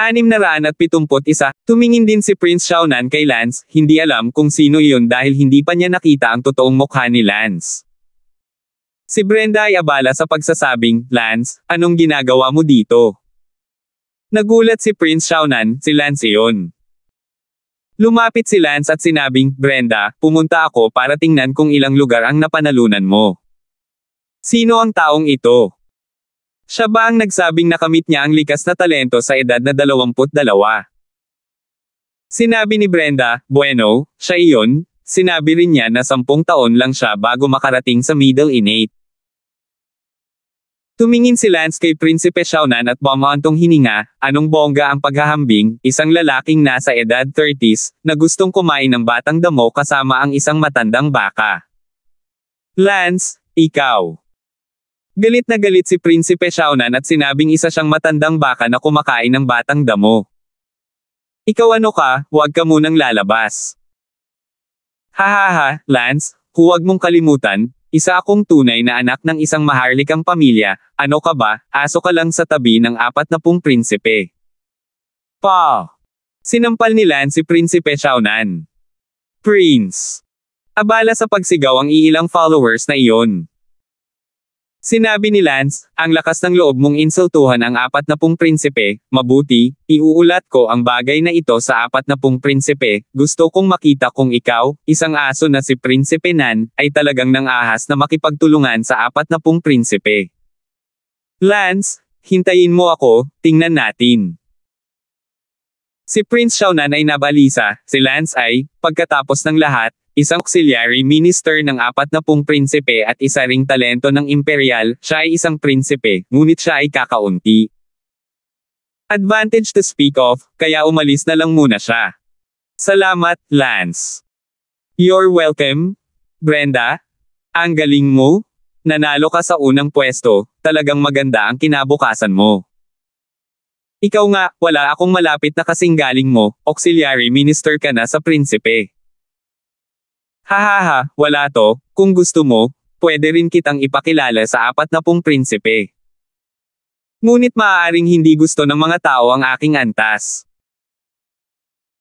671. Tumingin din si Prince Xiaonan kay Lance, hindi alam kung sino iyon dahil hindi pa niya nakita ang totoong mukha ni Lance. Si Brenda ay abala sa pagsasabing, Lance, anong ginagawa mo dito? Nagulat si Prince Xiaonan, si Lance iyon. Lumapit si Lance at sinabing, Brenda, pumunta ako para tingnan kung ilang lugar ang napanalunan mo. Sino ang taong ito? Siya ba ang nagsabing nakamit niya ang likas na talento sa edad na 22? Sinabi ni Brenda, bueno, siya iyon. Sinabi rin niya na 10 taon lang siya bago makarating sa middle innate. Tumingin si Lance kay Prinsipe Xiaonan at bumantong hininga, anong bongga ang paghahambing, isang lalaking nasa edad 30s, na gustong kumain ng batang damo kasama ang isang matandang baka. Lance, ikaw. Galit na galit si Prinsipe Xiaonan at sinabing isa siyang matandang baka na kumakain ng batang damo. Ikaw ano ka, huwag ka munang lalabas. Hahaha, Lance, huwag mong kalimutan, isa akong tunay na anak ng isang maharlikang pamilya, ano ka ba, aso ka lang sa tabi ng 40 prinsipe. Pa! Sinampal ni Lance si Prinsipe Xiaonan. Prince! Abala sa pagsigaw ang iilang followers na iyon. Sinabi ni Lance, ang lakas ng loob mong insultuhan ang 40 prinsipe, mabuti, iuulat ko ang bagay na ito sa 40 prinsipe, gusto kong makita kung ikaw, isang aso na si Prinsipe Nan, ay talagang nang-ahas na makipagtulungan sa 40 prinsipe. Lance, hintayin mo ako, tingnan natin. Si Prince Xiaonan ay nabalisa, si Lance ay, pagkatapos ng lahat, isang auxiliary minister ng 40 prinsipe at isa ring talento ng imperial, siya ay isang prinsipe, ngunit siya ay kakaunti. Advantage to speak of, kaya umalis na lang muna siya. Salamat, Lance. You're welcome, Brenda. Ang galing mo. Nanalo ka sa unang pwesto, talagang maganda ang kinabukasan mo. Ikaw nga, wala akong malapit na kasing galing mo, auxiliary minister ka na sa prinsipe. Hahaha, wala to, kung gusto mo, pwede rin kitang ipakilala sa 40 prinsipe. Ngunit maaaring hindi gusto ng mga tao ang aking antas.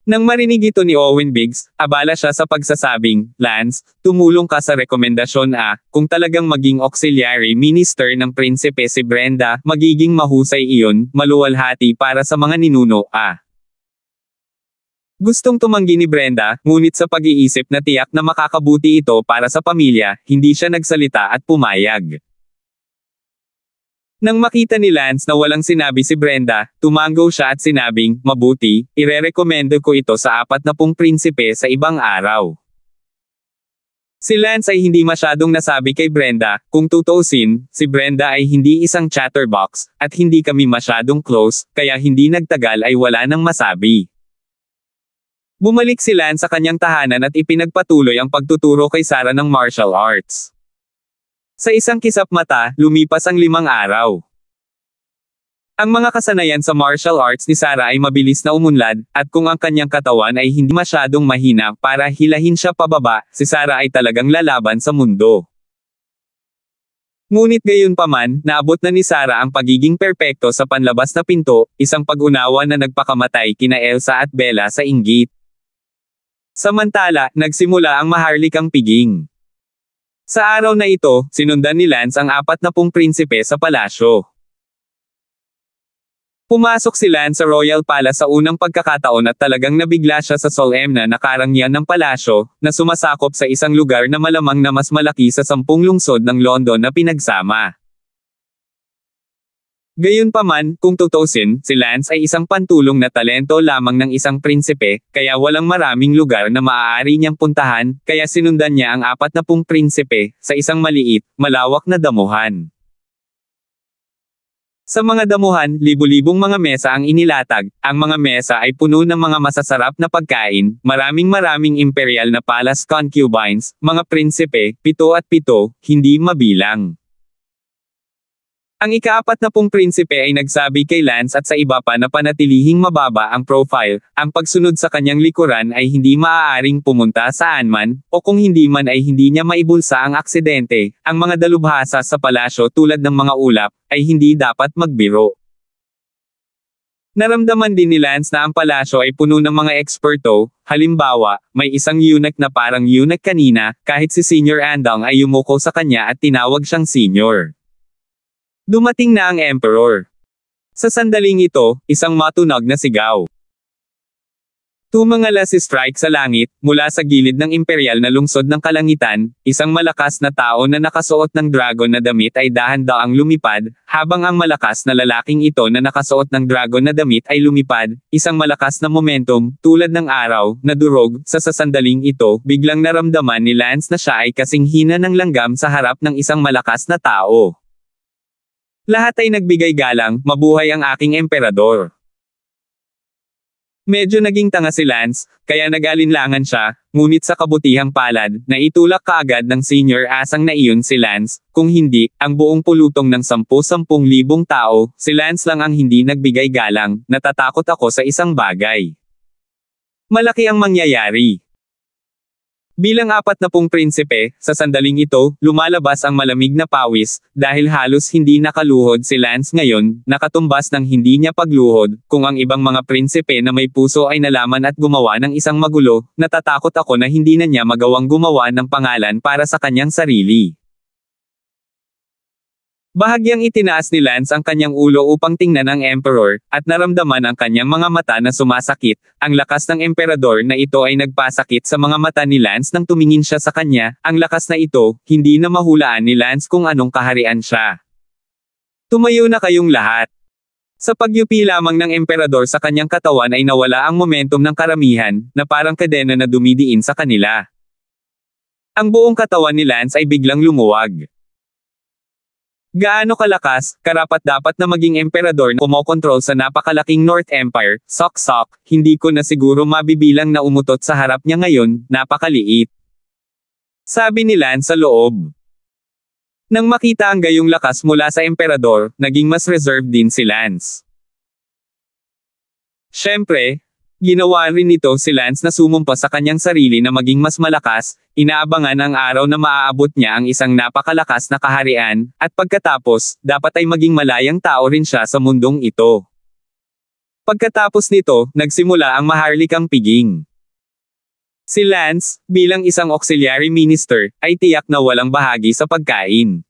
Nang marinig ito ni Owen Biggs, abala siya sa pagsasabing, Lance, tumulong ka sa rekomendasyon kung talagang maging auxiliary minister ng prinsipe si Brenda, magiging mahusay iyon, maluwalhati para sa mga ninuno Gustong tumanggi ni Brenda, ngunit sa pag-iisip na tiyak na makakabuti ito para sa pamilya, hindi siya nagsalita at pumayag. Nang makita ni Lance na walang sinabi si Brenda, tumango siya at sinabing, mabuti, irerekomendo ko ito sa 40 prinsipe sa ibang araw. Si Lance ay hindi masyadong nasabi kay Brenda, kung tutuusin, si Brenda ay hindi isang chatterbox, at hindi kami masyadong close, kaya hindi nagtagal ay wala nang masabi. Bumalik si Lance sa kanyang tahanan at ipinagpatuloy ang pagtuturo kay Sarah ng martial arts. Sa isang kisap mata, lumipas ang 5 araw. Ang mga kasanayan sa martial arts ni Sarah ay mabilis na umunlad, at kung ang kanyang katawan ay hindi masyadong mahina para hilahin siya pababa, si Sarah ay talagang lalaban sa mundo. Ngunit gayunpaman, naabot na ni Sarah ang pagiging perpekto sa panlabas na pinto, isang pag-unawa na nagpakamatay kina Elsa at Bella sa inggit. Samantala, nagsimula ang maharlikang piging. Sa araw na ito, sinundan ni Lance ang 40 prinsipe sa palasyo. Pumasok si Lance sa Royal Palace sa unang pagkakataon at talagang nabigla siya sa solemna na karangyaan ng palasyo, na sumasakop sa isang lugar na malamang na mas malaki sa 10 lungsod ng London na pinagsama. Gayunpaman, kung tutuusin, si Lance ay isang pantulong na talento lamang ng isang prinsipe, kaya walang maraming lugar na maaari niyang puntahan, kaya sinundan niya ang 40 prinsipe, sa isang maliit, malawak na damuhan. Sa mga damuhan, libu-libong mga mesa ang inilatag, ang mga mesa ay puno ng mga masasarap na pagkain, maraming imperial na palace concubines, mga prinsipe, 7 at 7, hindi mabilang. Ang ika-40 prinsipe ay nagsabi kay Lance at sa iba pa na panatilihing mababa ang profile, ang pagsunod sa kanyang likuran ay hindi maaaring pumunta saan man, o kung hindi man ay hindi niya maibulsa ang aksidente, ang mga dalubhasa sa palasyo tulad ng mga ulap, ay hindi dapat magbiro. Naramdaman din ni Lance na ang palasyo ay puno ng mga eksperto, halimbawa, may isang eunuch na parang eunuch kanina, kahit si Senior Andong ay yumuko sa kanya at tinawag siyang senior. Dumating na ang Emperor. Sa sandaling ito, isang matunog na sigaw. Tumangala si Strike sa langit, mula sa gilid ng imperial na lungsod ng kalangitan, isang malakas na tao na nakasuot ng dragon na damit ay dahan-daang lumipad, habang ang malakas na lalaking ito na nakasuot ng dragon na damit ay lumipad, isang malakas na momentum, tulad ng araw, na durog, sa sandaling ito, biglang naramdaman ni Lance na siya ay kasing hina ng langgam sa harap ng isang malakas na tao. Lahat ay nagbigay galang, mabuhay ang aking emperador. Medyo naging tanga si Lance, kaya nag-alinlangan siya, ngunit sa kabutihang palad, naitulak kaagad ng senior asang na iyon si Lance, kung hindi, ang buong pulutong ng 10,000 tao, si Lance lang ang hindi nagbigay galang, natatakot ako sa isang bagay. Malaki ang mangyayari. Bilang 40 prinsipe, sa sandaling ito, lumalabas ang malamig na pawis, dahil halos hindi nakaluhod si Lance ngayon, nakatumbas ng hindi niya pagluhod, kung ang ibang mga prinsipe na may puso ay nalaman at gumawa ng isang magulo, natatakot ako na hindi na niya magawang gumawa ng pangalan para sa kanyang sarili. Bahagyang itinaas ni Lance ang kanyang ulo upang tingnan ang Emperor, at naramdaman ang kanyang mga mata na sumasakit. Ang lakas ng Emperador na ito ay nagpasakit sa mga mata ni Lance nang tumingin siya sa kanya. Ang lakas na ito, hindi na mahulaan ni Lance kung anong kaharian siya. Tumayo na kayong lahat. Sa pagyupi lamang ng Emperador sa kanyang katawan ay nawala ang momentum ng karamihan, na parang kadena na dumidiin sa kanila. Ang buong katawan ni Lance ay biglang lumuwag. Gaano kalakas, karapat-dapat na maging emperador na kumokontrol sa napakalaking North Empire, sok-sok, hindi ko na siguro mabibilang na umutot sa harap niya ngayon, napakaliit. Sabi ni Lance sa loob. Nang makita ang gayong lakas mula sa emperador, naging mas reserved din si Lance. Siyempre, ginawa rin nito si Lance na sumumpa sa kanyang sarili na maging mas malakas, inaabangan ang araw na maaabot niya ang isang napakalakas na kaharian, at pagkatapos, dapat ay maging malayang tao rin siya sa mundong ito. Pagkatapos nito, nagsimula ang maharlikang piging. Si Lance, bilang isang auxiliary minister, ay tiyak na walang bahagi sa pagkain.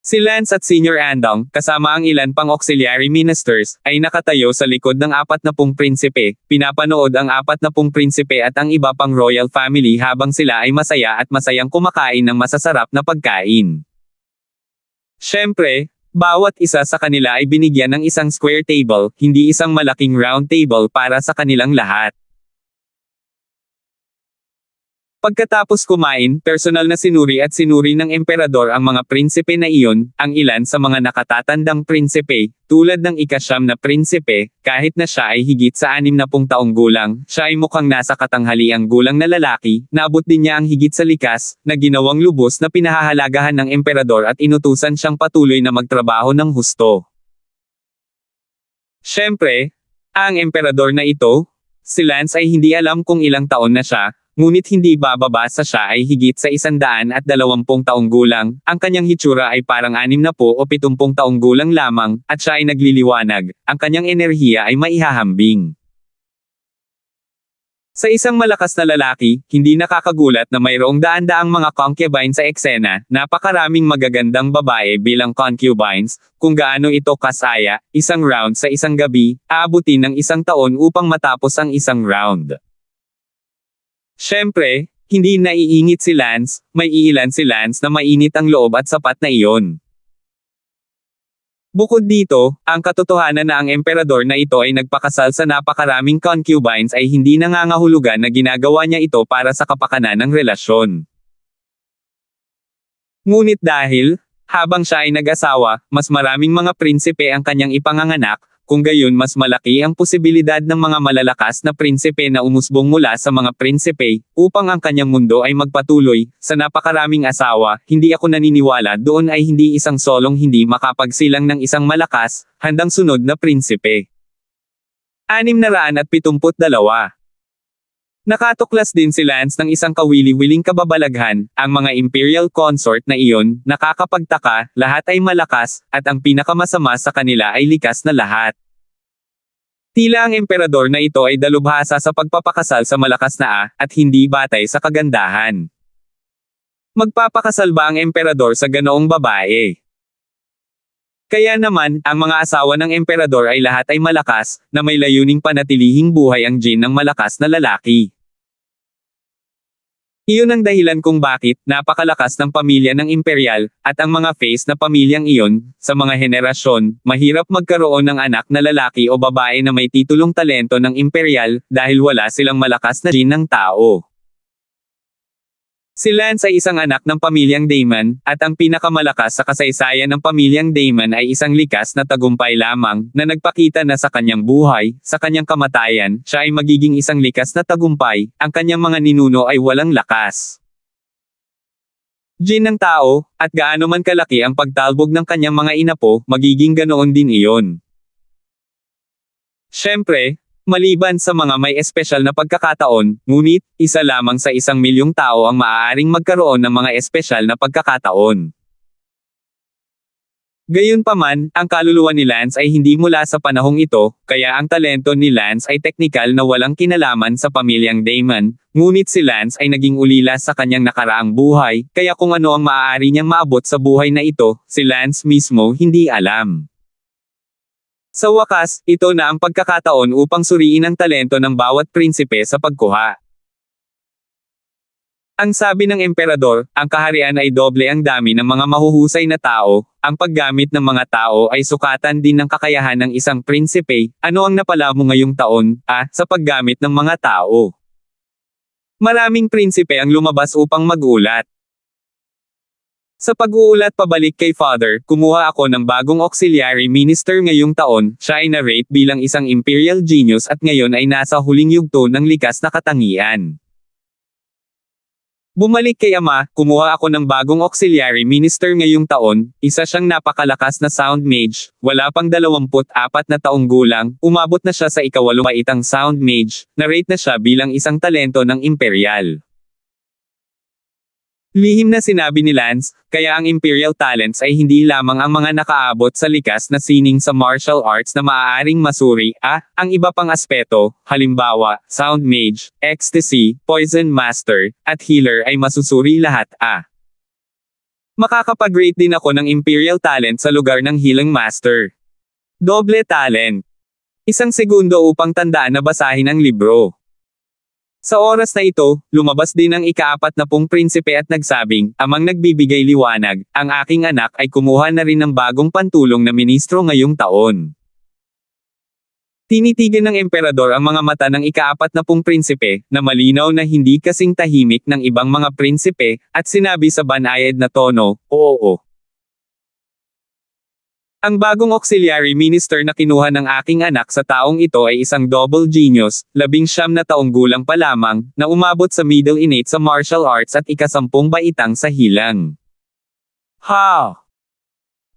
Si Lance at Senior Andong, kasama ang ilan pang auxiliary ministers, ay nakatayo sa likod ng 40 prinsipe, pinapanood ang 40 prinsipe at ang iba pang royal family habang sila ay masaya at masayang kumakain ng masasarap na pagkain. Siyempre, bawat isa sa kanila ay binigyan ng isang square table, hindi isang malaking round table para sa kanilang lahat. Pagkatapos kumain, personal na sinuri at sinuri ng emperador ang mga prinsipe na iyon, ang ilan sa mga nakatatandang prinsipe, tulad ng ika-9 na prinsipe, kahit na siya ay higit sa 60 taong gulang, siya ay mukhang nasa katanghaliang gulang na lalaki, naabot din niya ang higit sa likas, na ginawang lubos na pinahahalagahan ng emperador at inutusan siyang patuloy na magtrabaho ng husto. Siyempre, ang emperador na ito, si Lance ay hindi alam kung ilang taon na siya, ngunit hindi bababa sa siya ay higit sa 120 taong gulang, ang kanyang hitsura ay parang 60 o 70 taong gulang lamang, at siya ay nagliliwanag, ang kanyang enerhiya ay maihahambing. Sa isang malakas na lalaki, hindi nakakagulat na mayroong daan-daang mga concubine sa eksena, napakaraming magagandang babae bilang concubines, kung gaano ito kasaya, isang round sa isang gabi, aabutin ng 1 taon upang matapos ang isang round. Siyempre, hindi naiinit si Lance, may iilan si Lance na mainit ang loob at sapat na iyon. Bukod dito, ang katotohanan na ang emperador na ito ay nagpakasal sa napakaraming concubines ay hindi nangangahulugan na ginagawa niya ito para sa kapakanan ng relasyon. Ngunit dahil, habang siya ay nag-asawa, mas maraming mga prinsipe ang kanyang ipanganganak, kung gayon mas malaki ang posibilidad ng mga malalakas na prinsipe na umusbong mula sa mga prinsipe, upang ang kanyang mundo ay magpatuloy, sa napakaraming asawa, hindi ako naniniwala doon ay hindi isang solong hindi makapagsilang ng isang malakas, handang sunod na prinsipe. 672. Nakatuklas din si Lance ng isang kawili-wiling kababalaghan, ang mga imperial consort na iyon, nakakapagtaka, lahat ay malakas, at ang pinakamasama sa kanila ay likas na lahat. Tila ang emperador na ito ay dalubhasa sa pagpapakasal sa malakas na at hindi batay sa kagandahan. Magpapakasal ba ang emperador sa ganoong babae? Kaya naman, ang mga asawa ng emperador ay lahat ay malakas, na may layuning panatilihing buhay ang gene ng malakas na lalaki. Iyon ang dahilan kung bakit napakalakas ng pamilya ng imperial, at ang mga face na pamilyang iyon, sa mga henerasyon, mahirap magkaroon ng anak na lalaki o babae na may titulong talento ng imperial, dahil wala silang malakas na gene ng tao. Si Lance ay isang anak ng pamilyang Damon, at ang pinakamalakas sa kasaysayan ng pamilyang Damon ay isang likas na tagumpay lamang, na nagpakita na sa kanyang buhay, sa kanyang kamatayan, siya ay magiging isang likas na tagumpay, ang kanyang mga ninuno ay walang lakas. Gene ng tao, at gaano man kalaki ang pagtalbog ng kanyang mga inapo, magiging ganoon din iyon. Siyempre, maliban sa mga may espesyal na pagkakataon, ngunit, isa lamang sa 1,000,000 tao ang maaaring magkaroon ng mga espesyal na pagkakataon. Gayunpaman, ang kaluluwa ni Lance ay hindi mula sa panahong ito, kaya ang talento ni Lance ay teknikal na walang kinalaman sa pamilyang Damon, ngunit si Lance ay naging ulila sa kanyang nakaraang buhay, kaya kung ano ang maaari niyang maabot sa buhay na ito, si Lance mismo hindi alam. Sa wakas, ito na ang pagkakataon upang suriin ang talento ng bawat prinsipe sa pagkuha. Ang sabi ng emperador, ang kaharian ay doble ang dami ng mga mahuhusay na tao, ang paggamit ng mga tao ay sukatan din ng kakayahan ng isang prinsipe, ano ang napala mo ngayong taon, sa paggamit ng mga tao. Maraming prinsipe ang lumabas upang mag-ulat. Sa pag-uulat pabalik kay Father, kumuha ako ng bagong auxiliary minister ngayong taon, siya ay na-rate bilang isang imperial genius at ngayon ay nasa huling yugto ng likas na katangian. Bumalik kay Ama, kumuha ako ng bagong auxiliary minister ngayong taon, isa siyang napakalakas na sound mage, wala pang 24 na taong gulang, umabot na siya sa ika-8 paitang sound mage, na-rate na siya bilang isang talento ng imperial. Lihim na sinabi ni Lance, kaya ang imperial talents ay hindi lamang ang mga nakaabot sa likas na sining sa martial arts na maaaring masuri, ang iba pang aspeto, halimbawa, sound mage, ecstasy, poison master, at healer ay masusuri lahat, Makakapag-rate din ako ng imperial talent sa lugar ng healing master. Doble talent. 1 segundo upang tandaan na basahin ang libro. Sa oras na ito, lumabas din ang ika-40 prinsipe at nagsabing, amang nagbibigay liwanag, ang aking anak ay kumuha na rin ng bagong pantulong na ministro ngayong taon. Tinitigan ng emperador ang mga mata ng ika-40 prinsipe, na malinaw na hindi kasing tahimik ng ibang mga prinsipe, at sinabi sa banayad na tono, oo. Ang bagong auxiliary minister na kinuha ng aking anak sa taong ito ay isang double genius, 19 na taong gulang pa lamang, na umabot sa middle innate sa martial arts at ika-10 baitang sa hilang.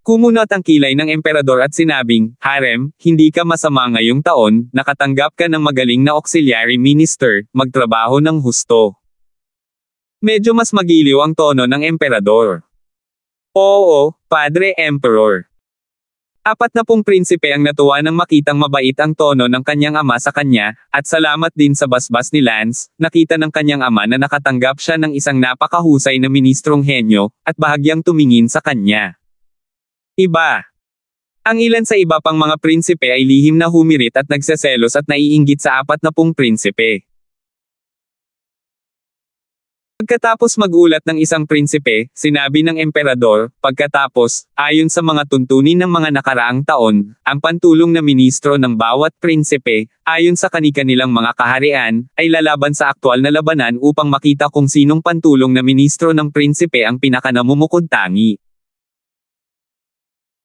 Kumunot ang kilay ng emperador at sinabing, Harem, hindi ka masama ngayong taon, nakatanggap ka ng magaling na auxiliary minister, magtrabaho ng husto. Medyo mas magiliw ang tono ng emperador. Oo, Padre Emperor. 40 prinsipe ang natuwa nang makitang mabait ang tono ng kanyang ama sa kanya, at salamat din sa basbas ni Lance, nakita ng kanyang ama na nakatanggap siya ng isang napakahusay na ministrong henyo, at bahagyang tumingin sa kanya. Iba. Ang ilan sa iba pang mga prinsipe ay lihim na humirit at nagseselos at naiinggit sa 40 prinsipe. Pagkatapos mag-ulat ng isang prinsipe, sinabi ng emperador, pagkatapos, ayon sa mga tuntunin ng mga nakaraang taon, ang pantulong na ministro ng bawat prinsipe, ayon sa kani-kanilang mga kaharian, ay lalaban sa aktwal na labanan upang makita kung sinong pantulong na ministro ng prinsipe ang pinakanamumukod-tangi.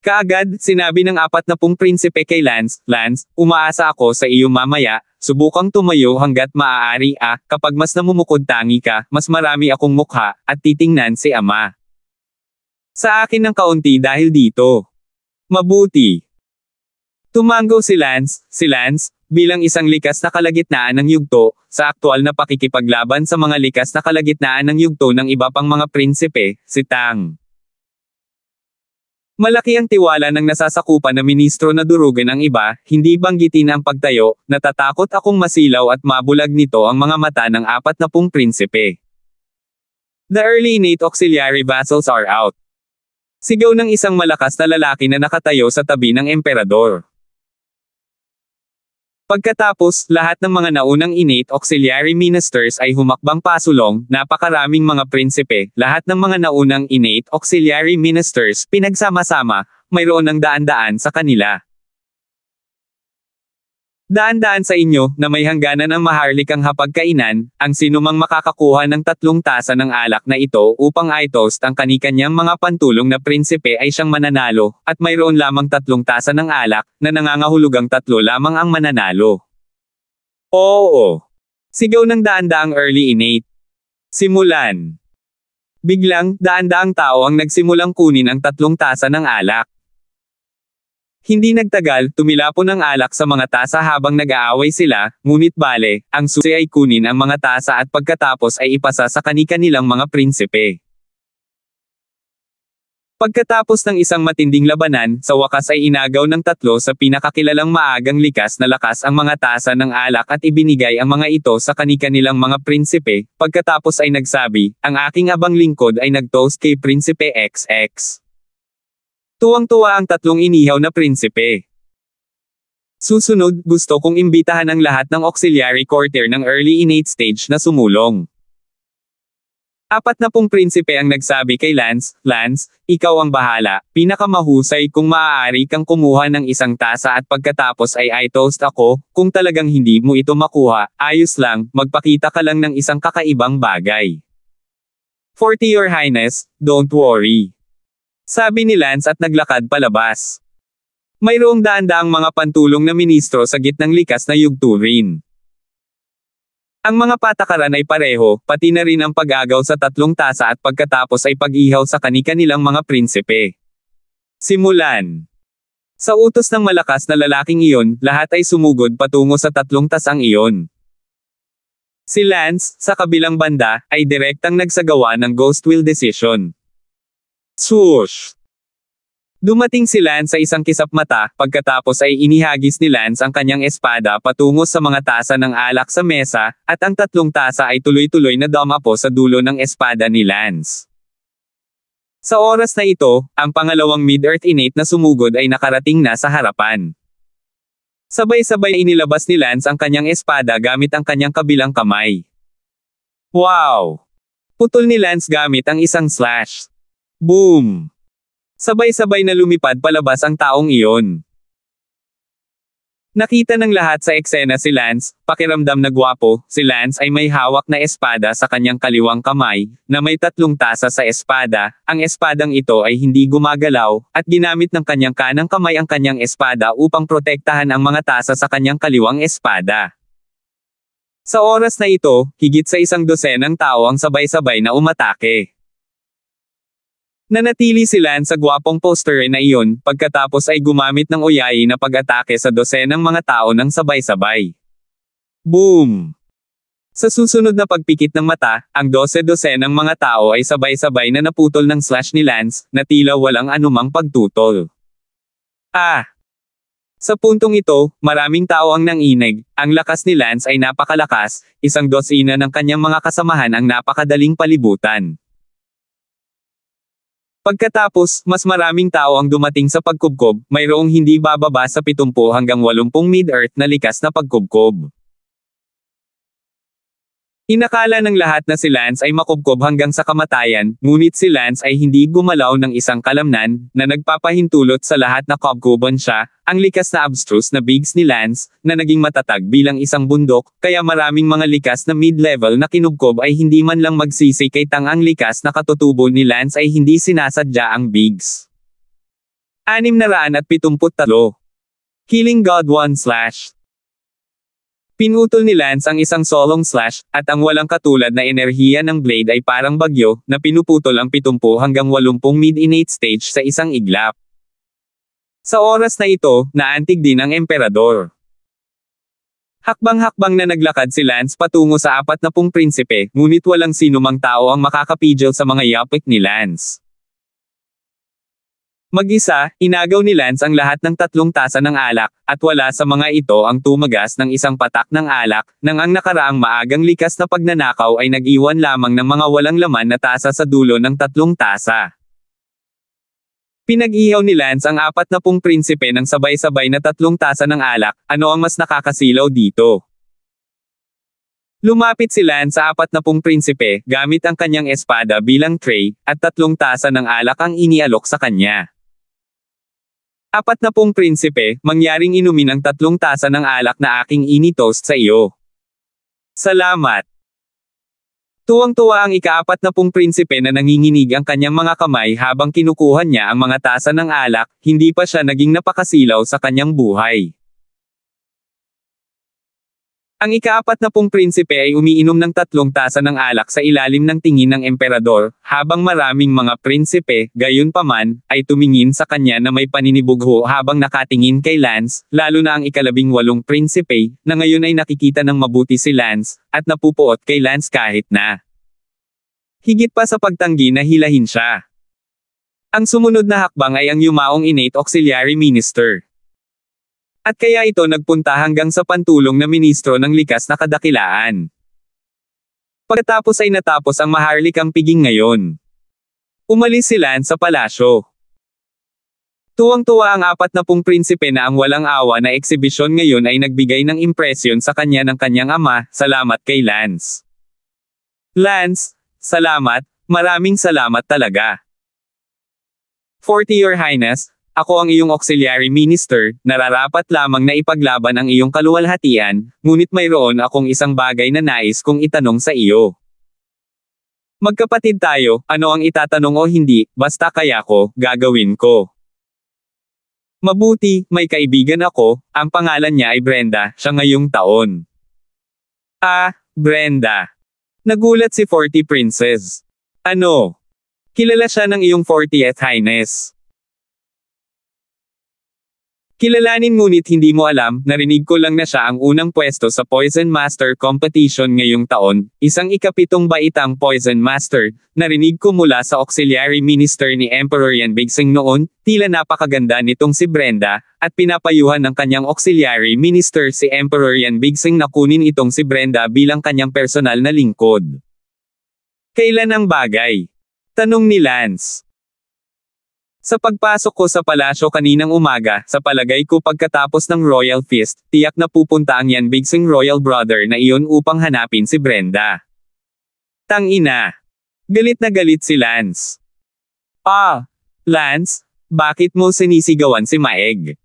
Kaagad, sinabi ng 40 prinsipe kay Lance, Lance, umaasa ako sa iyo mamaya, subukang tumayo hanggat maaari kapag mas namumukod-tangi ka, mas marami akong mukha, at titingnan si ama. Sa akin ng kaunti dahil dito. Mabuti. Tumango si Lance, bilang isang likas na kalagitnaan ng yugto, sa aktwal na pakikipaglaban sa mga likas na kalagitnaan ng yugto ng iba pang mga prinsipe, si Tang. Malaki ang tiwala ng nasasakupan na ministro na durugan ang iba, hindi banggitin ang pagtayo, natatakot akong masilaw at mabulag nito ang mga mata ng 40 prinsipe. The early innate auxiliary vassals are out. Sigaw ng isang malakas na lalaki na nakatayo sa tabi ng emperador. Pagkatapos, lahat ng mga naunang innate auxiliary ministers ay humakbang pasulong, napakaraming mga prinsipe, lahat ng mga naunang innate auxiliary ministers, pinagsama-sama, mayroon ng daan-daan sa kanila. Daan-daan sa inyo, na may hangganan ng maharlikang hapagkainan, ang sinumang makakakuha ng 3 tasa ng alak na ito upang i-toast ang kanikanyang mga pantulong na prinsipe ay siyang mananalo, at mayroon lamang 3 tasa ng alak, na nangangahulugang 3 lamang ang mananalo. Oo! Sigaw ng daan-daang early innate. Simulan. Biglang, daan-daang tao ang nagsimulang kunin ang 3 tasa ng alak. Hindi nagtagal, tumilapon ang alak sa mga tasa habang nag-aaway sila, ngunit bale, ang susi ay kunin ang mga tasa at pagkatapos ay ipasa sa kani-kanilang mga prinsipe. Pagkatapos ng isang matinding labanan, sa wakas ay inagaw ng 3 sa pinakakilalang maagang likas na lakas ang mga tasa ng alak at ibinigay ang mga ito sa kani-kanilang mga prinsipe, pagkatapos ay nagsabi, ang aking abang lingkod ay nag-toast kay Prinsipe XX. Tuwang-tuwa ang 3 inihaw na prinsipe. Susunod, gusto kong imbitahan ang lahat ng auxiliary courtier ng early innate stage na sumulong. 40 prinsipe ang nagsabi kay Lance, Lance, ikaw ang bahala, pinakamahusay kung maaari kang kumuha ng 1 tasa at pagkatapos ay i-toast ako, kung talagang hindi mo ito makuha, ayos lang, magpakita ka lang ng isang kakaibang bagay. 40 Your Highness, don't worry. Sabi ni Lance at naglakad palabas. Mayroong daan-daang mga pantulong na ministro sa gitnang likas na yugturin. Ang mga patakaran ay pareho, pati na rin ang pag-agaw sa 3 tasa at pagkatapos ay pag-ihaw sa kani-kanilang mga prinsipe. Simulan. Sa utos ng malakas na lalaking iyon, lahat ay sumugod patungo sa 3 tasang iyon. Si Lance, sa kabilang banda, ay direktang nagsagawa ng ghost wheel decision. Swoosh! Dumating si Lance sa isang kisap mata, pagkatapos ay inihagis ni Lance ang kanyang espada patungo sa mga tasa ng alak sa mesa, at ang 3 tasa ay tuloy-tuloy na dumapo sa dulo ng espada ni Lance. Sa oras na ito, ang pangalawang Mid-Earth innate na sumugod ay nakarating na sa harapan. Sabay-sabay inilabas ni Lance ang kanyang espada gamit ang kanyang kabilang kamay. Wow! Putol ni Lance gamit ang isang slash. Boom! Sabay-sabay na lumipad palabas ang taong iyon. Nakita ng lahat sa eksena si Lance, pakiramdam na gwapo, si Lance ay may hawak na espada sa kanyang kaliwang kamay, na may 3 tasa sa espada, ang espadang ito ay hindi gumagalaw, at ginamit ng kanyang kanang kamay ang kanyang espada upang protektahan ang mga tasa sa kanyang kaliwang espada. Sa oras na ito, higit sa 100 tao ang sabay-sabay na umatake. Nanatili si Lance sa gwapong poster na iyon, pagkatapos ay gumamit ng uyayi na pag-atake sa 12 mga tao ng sabay-sabay. Boom! Sa susunod na pagpikit ng mata, ang 12 ng mga tao ay sabay-sabay na naputol ng slash ni Lance, na tila walang anumang pagtutol. Sa puntong ito, maraming tao ang nanginig, ang lakas ni Lance ay napakalakas, 12 ng kanyang mga kasamahan ang napakadaling palibutan. Pagkatapos, mas maraming tao ang dumating sa pagkubkob, mayroong hindi bababa sa 70 hanggang 80 mid-earth na likas na pagkubkob. Inakala ng lahat na si Lance ay makubkob hanggang sa kamatayan, ngunit si Lance ay hindi gumalaw ng isang kalamnan, na nagpapahintulot sa lahat na kubkoban siya, ang likas na abstruse na bigs ni Lance, na naging matatag bilang isang bundok, kaya maraming mga likas na mid-level na kinubkob ay hindi man lang magsisi kay ang likas na katutubo ni Lance ay hindi sinasadya ang bigs. 673. Killing God 1 slash. Pinutol ni Lance ang isang solong slash, at ang walang katulad na enerhiya ng blade ay parang bagyo, na pinuputol ang 70 hanggang 80 mid-innate stage sa isang iglap. Sa oras na ito, naantig din ang emperador. Hakbang-hakbang na naglakad si Lance patungo sa 40 prinsipe, ngunit walang sinumang tao ang makakapigil sa mga yapik ni Lance. Mag-isa, inagaw ni Lance ang lahat ng 3 tasa ng alak, at wala sa mga ito ang tumagas ng isang patak ng alak, nang ang nakaraang maagang likas na pagnanakaw ay nag-iwan lamang ng mga walang laman na tasa sa dulo ng 3 tasa. Pinag-ihaw ni Lance ang 40 prinsipe ng sabay-sabay na 3 tasa ng alak. Ano ang mas nakakasilaw dito? Lumapit si Lance sa 40 prinsipe, gamit ang kanyang espada bilang tray, at 3 tasa ng alak ang inialok sa kanya. 40 prinsipe, mangyaring inumin ang 3 tasa ng alak na aking initoast sa iyo. Salamat. Tuwang-tuwa ang ika-40 prinsipe na nanginginig ang kanyang mga kamay habang kinukuha niya ang mga tasa ng alak, hindi pa siya naging napakasilaw sa kanyang buhay. Ang ika-40 prinsipe ay umiinom ng 3 tasa ng alak sa ilalim ng tingin ng emperador, habang maraming mga prinsipe, gayunpaman, ay tumingin sa kanya na may paninibugho habang nakatingin kay Lance, lalo na ang ika-18 prinsipe, na ngayon ay nakikita ng mabuti si Lance, at napupuot kay Lance kahit na higit pa sa pagtanggi na hilahin siya. Ang sumunod na hakbang ay ang yumaong innate auxiliary minister. At kaya ito nagpunta hanggang sa pantulong na ministro ng likas na kadakilaan. Pagkatapos ay natapos ang maharlikang piging ngayon. Umalis si Lance sa palasyo. Tuwang-tuwa ang 40 prinsipe na ang walang awa na eksibisyon ngayon ay nagbigay ng impresyon sa kanya ng kanyang ama. Salamat kay Lance. Lance, salamat, maraming salamat talaga. 40 Your Highness, ako ang iyong auxiliary minister, nararapat lamang na ipaglaban ang iyong kaluwalhatian, ngunit mayroon akong isang bagay na nais kong itanong sa iyo. Magkapatid tayo, ano ang itatanong o hindi, basta kaya ko, gagawin ko. Mabuti, may kaibigan ako, ang pangalan niya ay Brenda, siya ngayong taon. Ah, Brenda. Nagulat si 40 Princess. Ano? Kilala siya ng iyong 40th Highness. Kilalanin ngunit hindi mo alam, narinig ko lang na siya ang unang pwesto sa Poison Master Competition ngayong taon, isang ika-7 baitang Poison Master, narinig ko mula sa auxiliary minister ni Emperor Yan Bigxing noon, tila napakaganda nitong si Brenda, at pinapayuhan ng kanyang auxiliary minister si Emperor Yan Bigxing na kunin itong si Brenda bilang kanyang personal na lingkod. Kailan ang bagay? Tanong ni Lance. Sa pagpasok ko sa palasyo kaninang umaga, sa palagay ko pagkatapos ng Royal Feast, tiyak na pupunta ang Yan Bigxing Royal Brother na iyon upang hanapin si Brenda. Tangina. Galit na galit si Lance. Ah, Lance, bakit mo sinisigawan si Maeg?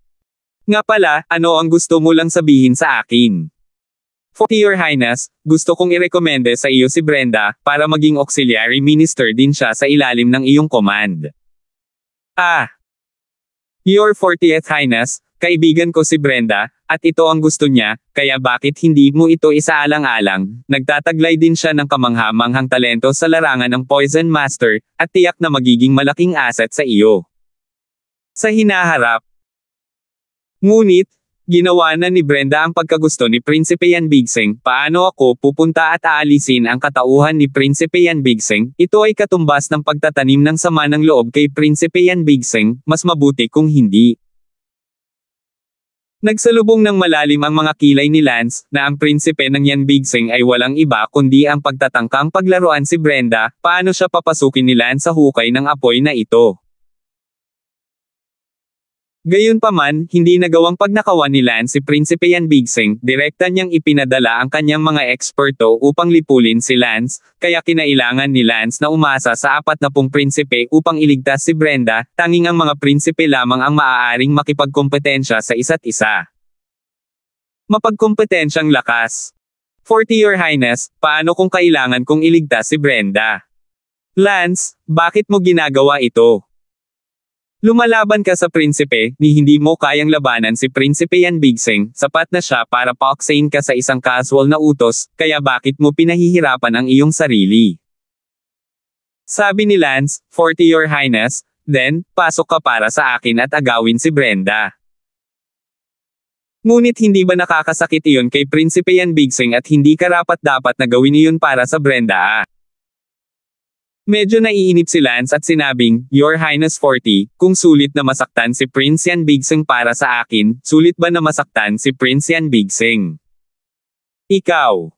Nga pala, ano ang gusto mo lang sabihin sa akin? 40 Your Highness, gusto kong irekomende sa iyo si Brenda, para maging auxiliary minister din siya sa ilalim ng iyong command. Ah! Your 40th Highness, kaibigan ko si Brenda, at ito ang gusto niya, kaya bakit hindi mo ito isaalang-alang, nagtataglay din siya ng kamangha-manghang talento sa larangan ng Poison Master, at tiyak na magiging malaking asset sa iyo. Sa hinaharap. Ngunit, ginawa na ni Brenda ang pagkagusto ni Prinsipe Yan Bigxing, paano ako pupunta at aalisin ang katauhan ni Prinsipe Yan Bigxing, ito ay katumbas ng pagtatanim ng sama ng loob kay Prinsipe Yan Bigxing, mas mabuti kung hindi. Nagsalubong ng malalim ang mga kilay ni Lance, na ang prinsipe ng Yan Bigxing ay walang iba kundi ang pagtatangkang paglaruan si Brenda, paano siya papasukin ni Lance sa hukay ng apoy na ito. Gayunpaman, hindi nagawang pagnakawan ni Lance si Prinsipe Yan Bigxing, direkta niyang ipinadala ang kanyang mga eksperto upang lipulin si Lance, kaya kinailangan ni Lance na umasa sa 40 prinsipe upang iligtas si Brenda, tanging ang mga prinsipe lamang ang maaaring makipagkompetensya sa isa't isa. Mapagkompetensyang lakas. 40 Your Highness, paano kung kailangan kong iligtas si Brenda? Lance, bakit mo ginagawa ito? Lumalaban ka sa prinsipe, ni hindi mo kayang labanan si Prinsipe Yan Bigxing, sapat na siya para paoksain ka sa isang casual na utos, kaya bakit mo pinahihirapan ang iyong sarili? Sabi ni Lance, 40 Your Highness, then, pasok ka para sa akin at agawin si Brenda. Ngunit hindi ba nakakasakit iyon kay Prinsipe Yan Bigxing at hindi karapat-dapat na gawin iyon para sa Brenda? Medyo naiinip si Lance at sinabing, Your Highness 40, kung sulit na masaktan si Prince Yan Bigsing para sa akin, sulit ba na masaktan si Prince Yan Bigsing? Ikaw.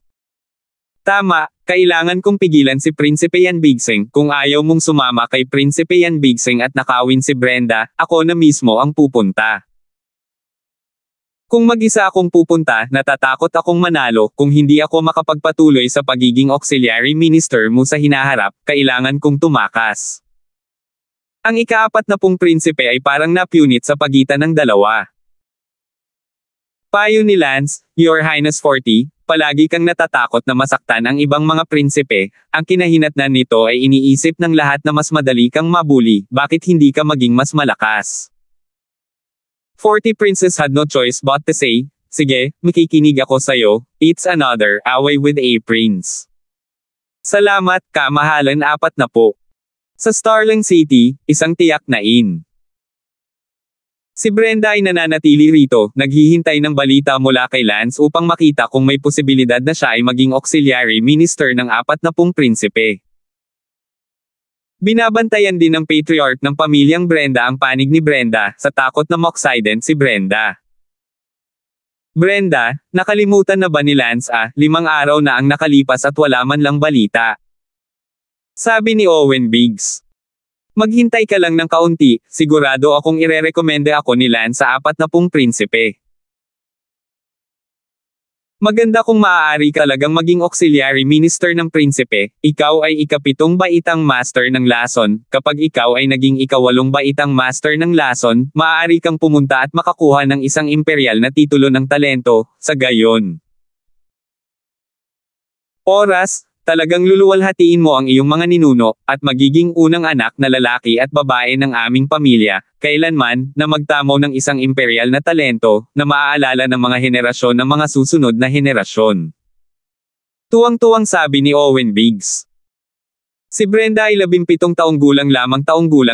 Tama, kailangan kong pigilan si Prinsipe Yan Bigsing. Kung ayaw mong sumama kay Prinsipe Yan Bigsing at nakawin si Brenda, ako na mismo ang pupunta. Kung mag-isa akong pupunta, natatakot akong manalo. Kung hindi ako makapagpatuloy sa pagiging auxiliary minister mo sa hinaharap, kailangan kong tumakas. Ang ika-40 prinsipe ay parang napunit sa pagitan ng dalawa. Payo ni Lance, Your Highness 40, palagi kang natatakot na masaktan ang ibang mga prinsipe, ang kinahinatnan nito ay iniisip ng lahat na mas madali kang mabuli, bakit hindi ka maging mas malakas? 40 princes had no choice but to say, sige, makikinig ako sayo, it's another away with a prince. Salamat, kamahalan 40. Sa Starling City, isang tiyak na inn. Si Brenda ay nananatili rito, naghihintay ng balita mula kay Lance upang makita kung may posibilidad na siya ay maging auxiliary minister ng 40 prinsipe. Binabantayan din ng patriarch ng pamilyang Brenda ang panig ni Brenda, sa takot na ma-accident si Brenda. Brenda, nakalimutan na ba ni Lance 5 araw na ang nakalipas at wala man lang balita? Sabi ni Owen Biggs. Maghintay ka lang ng kaunti, sigurado akong irerekomende ako ni Lance sa 40 prinsipe. Maganda kung maaari ka talagang maging auxiliary minister ng prinsipe, ikaw ay ika-7 baitang master ng lason, kapag ikaw ay naging ika-8 baitang master ng lason, maaari kang pumunta at makakuha ng isang imperial na titulo ng talento, sa gayon. Oras, talagang luluwalhatiin mo ang iyong mga ninuno, at magiging unang anak na lalaki at babae ng aming pamilya, kailanman, na magtamo ng isang imperial na talento, na maaalala ng mga henerasyon ng mga susunod na henerasyon. Tuwang-tuwang sabi ni Owen Biggs. Si Brenda ay 17 taong gulang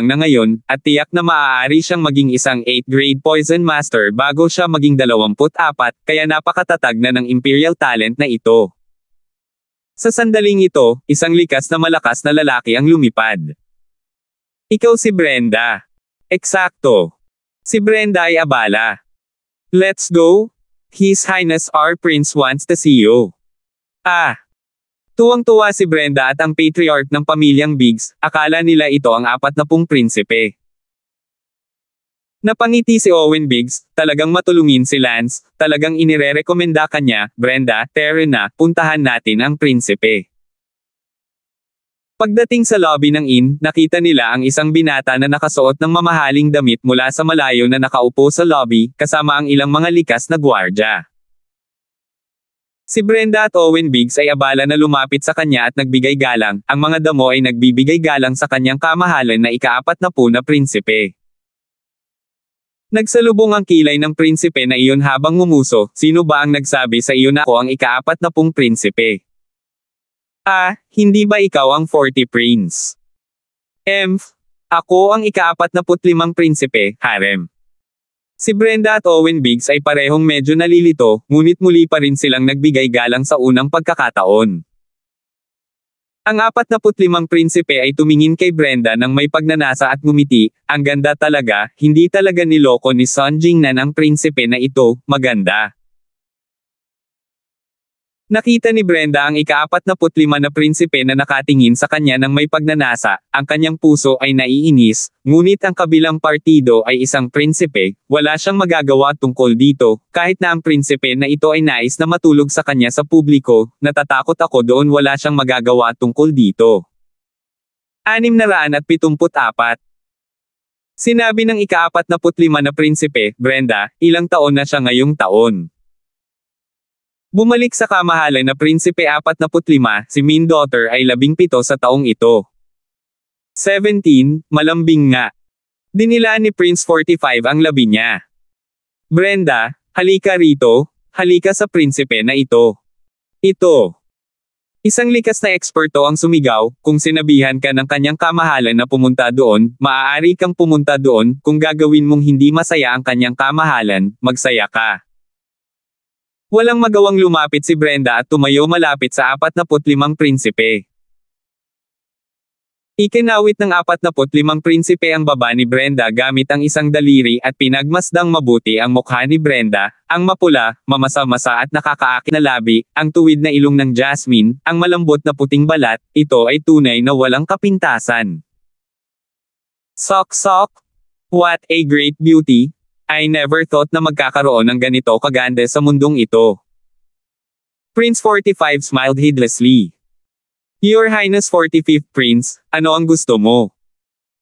na ngayon, at tiyak na maaari siyang maging isang 8th grade poison master bago siya maging 24, kaya napakatatag na ng imperial talent na ito. Sa sandaling ito, isang likas na malakas na lalaki ang lumipad. Ikaw si Brenda. Eksakto. Si Brenda ay abala. Let's go. His Highness our Prince wants to see you. Tuwang-tuwa si Brenda at ang patriarch ng pamilyang Biggs, akala nila ito ang 40 prinsipe. Napangiti si Owen Biggs, talagang matulungin si Lance, talagang inirerekomenda kanya, Brenda, tara na, puntahan natin ang prinsipe. Pagdating sa lobby ng inn, nakita nila ang isang binata na nakasuot ng mamahaling damit mula sa malayo na nakaupo sa lobby, kasama ang ilang mga likas na gwardya. Si Brenda at Owen Biggs ay abala na lumapit sa kanya at nagbigay galang, ang mga damo ay nagbibigay galang sa kanyang kamahalan na ika-40 na prinsipe. Nagsalubong ang kilay ng prinsipe na iyon habang ngumuso, sino ba ang nagsabi sa iyo na ako ang ika-40 prinsipe? Hindi ba ikaw ang 40 prince? Ako ang ika-45 prinsipe, harem. Si Brenda at Owen Biggs ay parehong medyo nalilito, ngunit muli pa rin silang nagbigay galang sa unang pagkakataon. Ang 45 prinsipe ay tumingin kay Brenda nang may pagnanasa at ngumiti, ang ganda talaga, hindi talaga niloko ni Sun Jingnan ang prinsipe na ito, maganda. Nakita ni Brenda ang ika-45 na prinsipe na nakatingin sa kanya nang may pagnanasa, ang kanyang puso ay naiinis, ngunit ang kabilang partido ay isang prinsipe, wala siyang magagawa tungkol dito, kahit na ang prinsipe na ito ay nais na matulog sa kanya sa publiko, natatakot ako doon wala siyang magagawa tungkol dito. 674. Sinabi ng ika-45 na prinsipe, Brenda, ilang taon na siya ngayong taon? Bumalik sa kamahalan na prinsipe 45, si Min Daughter ay 17 sa taong ito. 17, malambing nga. Dinilaan ni Prince 45 ang labi niya. Brenda, halika rito, halika sa prinsipe na ito. Ito. Isang likas na eksperto ang sumigaw, kung sinabihan ka ng kanyang kamahalan na pumunta doon, maaari kang pumunta doon, kung gagawin mong hindi masaya ang kanyang kamahalan, magsaya ka. Walang magawang lumapit si Brenda at tumayo malapit sa 45 prinsipe. Ikinawit ng 45 prinsipe ang baba ni Brenda gamit ang isang daliri at pinagmasdang mabuti ang mukha ni Brenda, ang mapula, mamasa-masa at nakakaakit na labi, ang tuwid na ilong ng Jasmine, ang malambot na puting balat, ito ay tunay na walang kapintasan. Sok sok! What a great beauty! I never thought na magkakaroon ng ganito kaganda sa mundong ito. Prince 45 smiled heedlessly. Your Highness 45th Prince, ano ang gusto mo?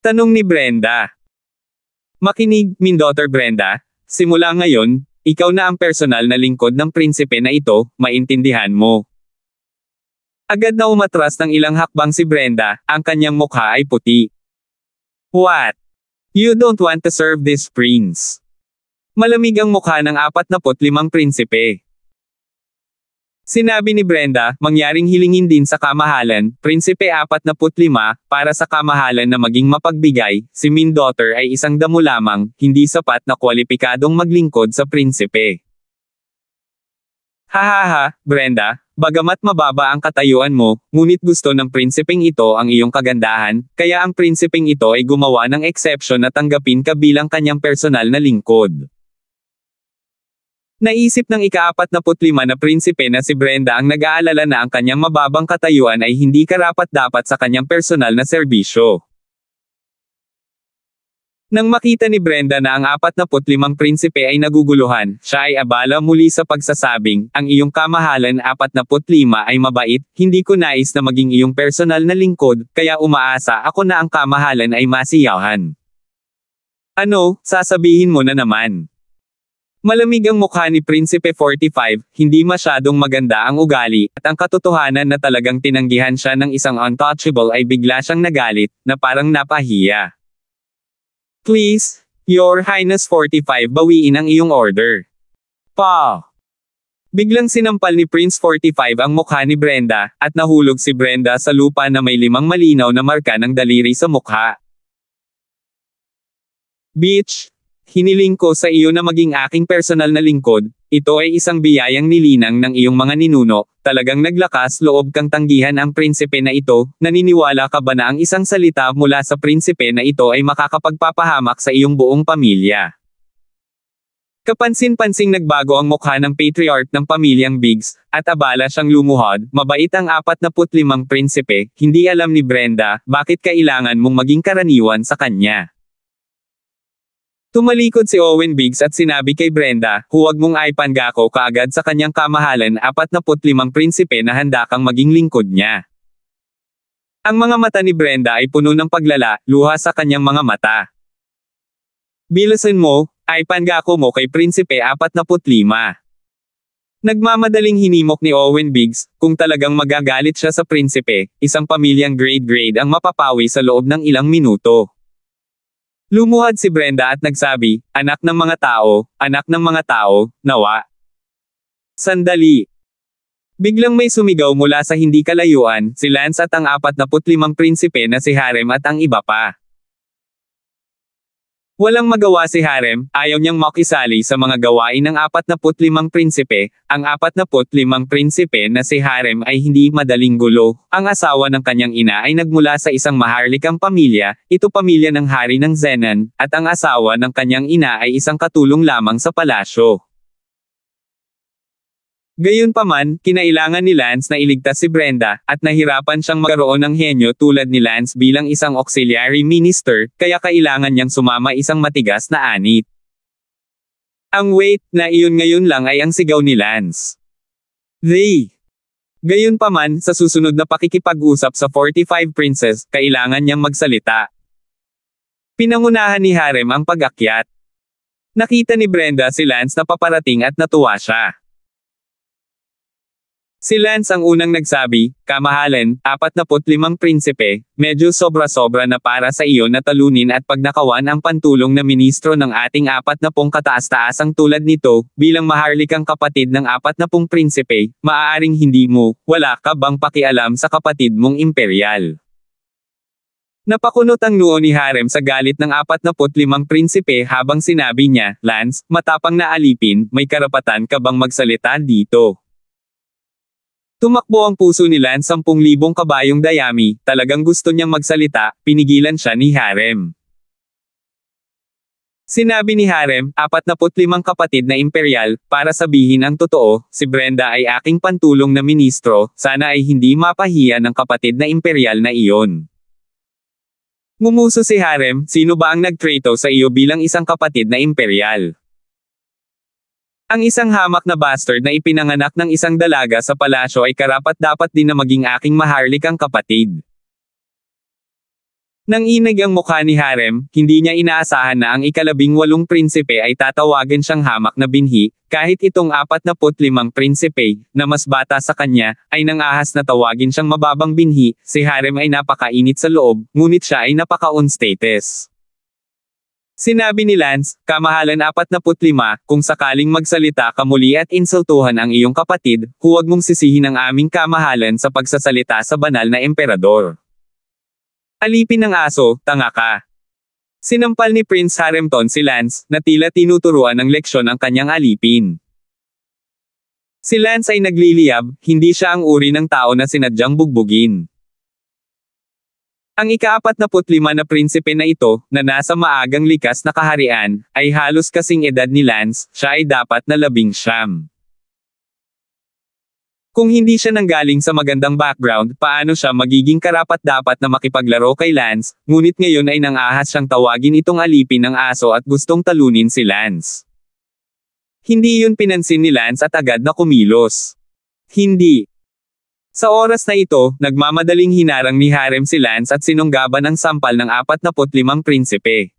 Tanong ni Brenda. Makinig, min daughter Brenda, simula ngayon, ikaw na ang personal na lingkod ng prinsipe na ito, maintindihan mo. Agad na umatras ng ilang hakbang si Brenda, ang kanyang mukha ay puti. What? You don't want to serve this prince? Malamig ang mukha ng 45 prinsipe. Sinabi ni Brenda, mangyaring hilingin din sa kamahalan, Prinsipe 45, para sa kamahalan na maging mapagbigay, si min daughter ay isang damo lamang, hindi sapat na kwalipikadong maglingkod sa prinsipe. Hahaha, Brenda, bagamat mababa ang katayuan mo, ngunit gusto ng prinsipeng ito ang iyong kagandahan, kaya ang prinsipeng ito ay gumawa ng exception na tanggapin ka bilang kanyang personal na lingkod. Naisip ng ika-45 na prinsipe na si Brenda ang nag-aalala na ang kanyang mababang katayuan ay hindi karapat-dapat sa kanyang personal na serbisyo. Nang makita ni Brenda na ang 45 prinsipe ay naguguluhan, siya ay abala muli sa pagsasabing, ang iyong kamahalan 45 ay mabait, hindi ko nais na maging iyong personal na lingkod, kaya umaasa ako na ang kamahalan ay masiyahan. Ano, sasabihin mo na naman? Malamig ang mukha ni Prinsipe 45, hindi masyadong maganda ang ugali, at ang katotohanan na talagang tinanggihan siya ng isang untouchable ay bigla siyang nagalit, na parang napahiya. Please, Your Highness 45, bawiin ang iyong order. Pa! Biglang sinampal ni Prince 45 ang mukha ni Brenda, at nahulog si Brenda sa lupa na may 5 malinaw na marka ng daliri sa mukha. Bitch! Hiniling ko sa iyo na maging aking personal na lingkod, ito ay isang biyayang nilinang ng iyong mga ninuno, talagang naglakas loob kang tanggihan ang prinsipe na ito, naniniwala ka ba na ang isang salita mula sa prinsipe na ito ay makakapagpapahamak sa iyong buong pamilya? Kapansin-pansing nagbago ang mukha ng patriarch ng pamilyang Biggs, at abala siyang lumuhod, mabait ang 45 prinsipe, hindi alam ni Brenda, bakit kailangan mong maging karaniwan sa kanya. Tumalikod si Owen Biggs at sinabi kay Brenda, huwag mong ipanggako kaagad sa kanyang kamahalan 45 prinsipe na handa kang maging lingkod niya. Ang mga mata ni Brenda ay puno ng paglala, luha sa kanyang mga mata. Bilisan mo, ipanggako mo kay Prinsipe 45. Nagmamadaling hinimok ni Owen Biggs, kung talagang magagalit siya sa prinsipe, isang pamilyang grade ang mapapawi sa loob ng ilang minuto. Lumuhad si Brenda at nagsabi, anak ng mga tao, nawa. Sandali. Biglang may sumigaw mula sa hindi kalayuan, si Lance at ang 45 prinsipe na si Harem at ang iba pa. Walang magawa si Harem, ayaw niyang makisali sa mga gawain ng 45 prinsipe, ang 45 prinsipe na si Harem ay hindi madaling gulo, ang asawa ng kanyang ina ay nagmula sa isang maharlikang pamilya, ito pamilya ng hari ng Zenan, at ang asawa ng kanyang ina ay isang katulong lamang sa palasyo. Gayunpaman, kinailangan ni Lance na iligtas si Brenda, at nahirapan siyang magkaroon ng henyo tulad ni Lance bilang isang auxiliary minister, kaya kailangan niyang sumama isang matigas na anit. Ang wait na iyon ngayon lang ay ang sigaw ni Lance. Gayunpaman, sa susunod na pakikipag-usap sa 45 Princes, kailangan niyang magsalita. Pinangunahan ni Harem ang pag-akyat. Nakita ni Brenda si Lance na paparating at natuwa siya. Si Lance ang unang nagsabi, kamahalan, 45 prinsipe, medyo sobra-sobra na para sa iyo na talunin at pagnakawan ang pantulong na ministro ng ating 40 kataas-taasang tulad nito, bilang maharlikang kapatid ng 40 prinsipe, maaaring hindi mo, wala ka bang pakialam sa kapatid mong imperial. Napakunot ang noo ni Harem sa galit ng 45 prinsipe habang sinabi niya, Lance, matapang na alipin, may karapatan ka bang magsalita dito? Tumakbo ang puso ni Lance 10,000 kabayong dayami, talagang gusto niyang magsalita, pinigilan siya ni Harem. Sinabi ni Harem, 45 kapatid na imperial, para sabihin ang totoo, si Brenda ay aking pantulong na ministro, sana ay hindi mapahiya ng kapatid na imperial na iyon. Ngumuso si Harem, sino ba ang nagtrato sa iyo bilang isang kapatid na imperial? Ang isang hamak na bastard na ipinanganak ng isang dalaga sa palasyo ay karapat-dapat din na maging aking maharlikang kapatid. Nang inag ang mukha ni Harem, hindi niya inaasahan na ang ika-18 prinsipe ay tatawagan siyang hamak na binhi, kahit itong 45 prinsipe, na mas bata sa kanya, ay nang ahas na tawagin siyang mababang binhi, si Harem ay napakainit sa loob, ngunit siya ay napaka-unstatus. Sinabi ni Lance, kamahalan 45, kung sakaling magsalita ka muli at insultuhan ang iyong kapatid, huwag mong sisihin ang aming kamahalan sa pagsasalita sa banal na emperador. Alipin ng aso, tanga ka. Sinampal ni Prince Haremton si Lance, na tila tinuturuan ng leksyon ang kanyang alipin. Si Lance ay nagliliyab, hindi siya ang uri ng tao na sinadyang bugbugin. Ang ika-45 na prinsipe na ito, na nasa maagang likas na kaharian, ay halos kasing edad ni Lance, siya ay dapat na 19. Kung hindi siya nanggaling sa magandang background, paano siya magiging karapat-dapat na makipaglaro kay Lance, ngunit ngayon ay nang-ahas siyang tawagin itong alipin ng aso at gustong talunin si Lance. Hindi yun pinansin ni Lance at agad na kumilos. Hindi. Sa oras na ito, nagmamadaling hinarang ni Harem si Lance at sinunggaban ang sampal ng 45 prinsipe.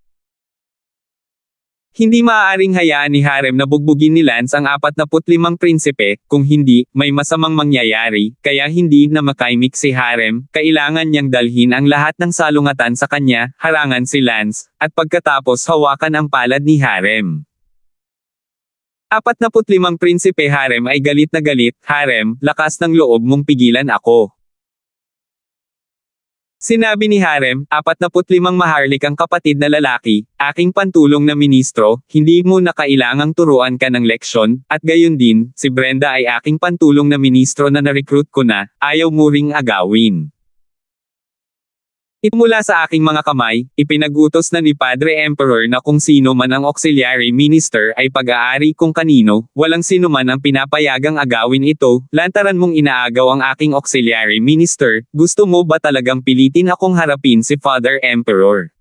Hindi maaaring hayaan ni Harem na bugbugin ni Lance ang 45 prinsipe, kung hindi, may masamang mangyayari, kaya hindi na makaimik si Harem, kailangan niyang dalhin ang lahat ng salungatan sa kanya, harangan si Lance, at pagkatapos hawakan ang palad ni Harem. 45 prinsipe Harem ay galit na galit, Harem, lakas ng loob mong pigilan ako. Sinabi ni Harem, 45 maharlikang kapatid na lalaki, aking pantulong na ministro, hindi mo na kailangang turuan ka ng leksyon, at gayon din, si Brenda ay aking pantulong na ministro na na-recruit ko na, ayaw mo ring agawin. Mula sa aking mga kamay, ipinag-utos na ni Padre Emperor na kung sino man ang auxiliary minister ay pag-aari kung kanino, walang sino man ang pinapayagang agawin ito, lantaran mong inaagaw ang aking auxiliary minister, gusto mo ba talagang pilitin akong harapin si Father Emperor?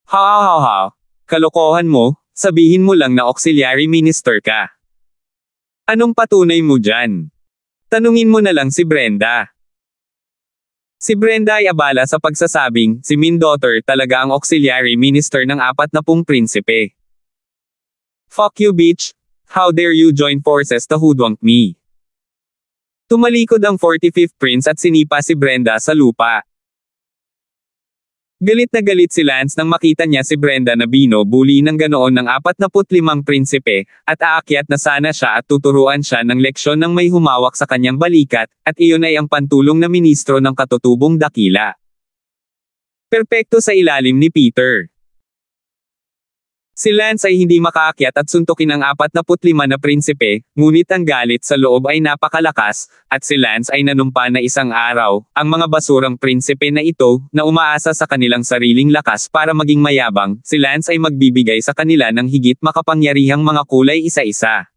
Ha, kalokohan mo, sabihin mo lang na auxiliary minister ka. Anong patunay mo dyan? Tanungin mo na lang si Brenda. Si Brenda ay abala sa pagsasabing, si Min daughter talaga ang auxiliary minister ng 40 prinsipe. Fuck you bitch, how dare you join forces to hoodwink me. Tumalikod ang 45th prince at sinipa si Brenda sa lupa. Galit na galit si Lance nang makita niya si Brenda na binubuli ng ganoon ng 45 prinsipe, at aakyat na sana siya at tuturuan siya ng leksyon ng may humawak sa kanyang balikat, at iyon ay ang pantulong na ministro ng katutubong dakila. Perpekto sa ilalim ni Peter. Si Lance ay hindi makaakyat at suntukin ang 45 na prinsipe, ngunit ang galit sa loob ay napakalakas, at si Lance ay nanumpa na isang araw, ang mga basurang prinsipe na ito, na umaasa sa kanilang sariling lakas para maging mayabang, si Lance ay magbibigay sa kanila ng higit makapangyarihang mga kulay isa-isa.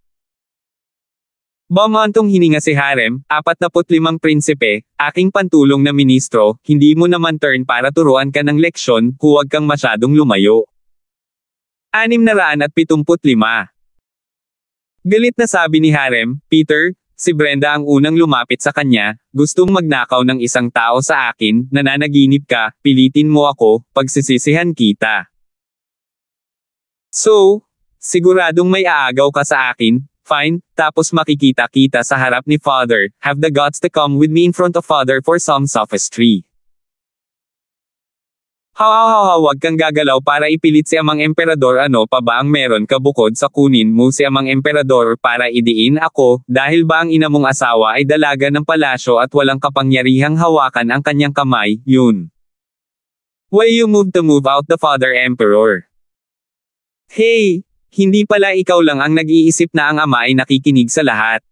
Bumantong hininga si Harem, 45 prinsipe, aking pantulong na ministro, hindi mo naman turn para turuan ka ng leksyon, huwag kang masyadong lumayo. 675. Galit na sabi ni Harem, Peter, si Brenda ang unang lumapit sa kanya, gustong magnakaw ng isang tao sa akin, nananaginip ka, pilitin mo ako, pagsisisihan kita. So, siguradong may aagaw ka sa akin, fine, tapos makikita kita sa harap ni Father, have the guts to come with me in front of Father for some sophistry. Wag kang gagalaw para ipilit si amang emperador, ano pa ba ang meron ka bukod sa kunin mo si amang emperador para idiin ako, dahil ba ang ina mong asawa ay dalaga ng palasyo at walang kapangyarihang hawakan ang kanyang kamay, yun. Why you move out the Father Emperor? Hey, hindi pala ikaw lang ang nag-iisip na ang ama ay nakikinig sa lahat.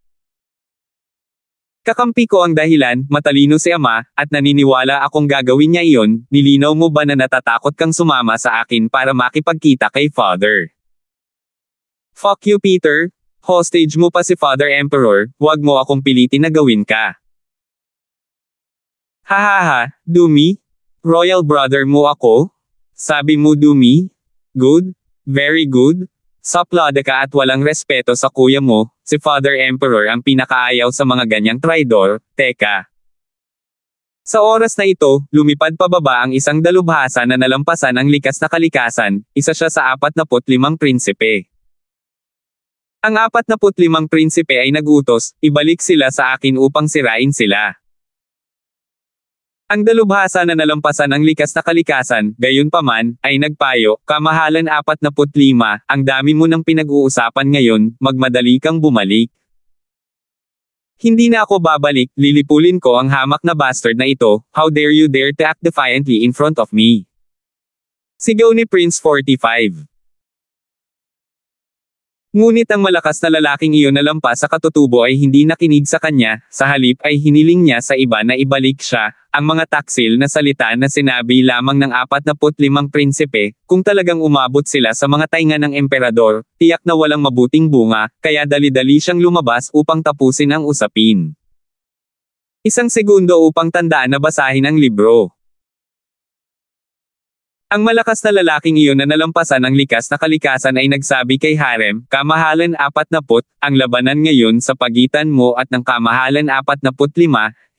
Kakampi ko ang dahilan, matalino si ama, at naniniwala akong gagawin niya iyon. Nilinaw mo ba na natatakot kang sumama sa akin para makipagkita kay Father? Fuck you, Peter. Hostage mo pa si Father Emperor, huwag mo akong pilitin na gawin ka. Hahaha, Dumi? Royal brother mo ako? Sabi mo Dumi? Good? Very good? Saplada ka at walang respeto sa kuya mo, si Father Emperor ang pinakaayaw sa mga ganyang traidor. Teka. Sa oras na ito, lumipad pababa ang isang dalubhasa na nalampasan ang likas na kalikasan, isa siya sa 45 prinsipe. Ang 45 prinsipe ay nagutos, ibalik sila sa akin upang sirain sila. Ang dalubhasa na nalampasan ang likas na kalikasan, gayunpaman, ay nagpayo, kamahalan 45, ang dami mo nang pinag-uusapan ngayon, magmadali kang bumalik. Hindi na ako babalik, lilipulin ko ang hamak na bastard na ito, how dare you dare to act defiantly in front of me. Sigaw ni Prince 45. Ngunit ang malakas na lalaking iyon na lampas sa katutubo ay hindi nakinig sa kanya, sa halip ay hiniling niya sa iba na ibalik siya, ang mga taksil na salita na sinabi lamang ng 45 prinsipe, kung talagang umabot sila sa mga tainga ng emperador, tiyak na walang mabuting bunga, kaya dali-dali siyang lumabas upang tapusin ang usapin. Isang segundo upang tandaan na basahin ang libro. Ang malakas na lalaking iyon na nalampasan ang likas na kalikasan ay nagsabi kay Harem, kamahalan 40, ang labanan ngayon sa pagitan mo at ng kamahalan 45,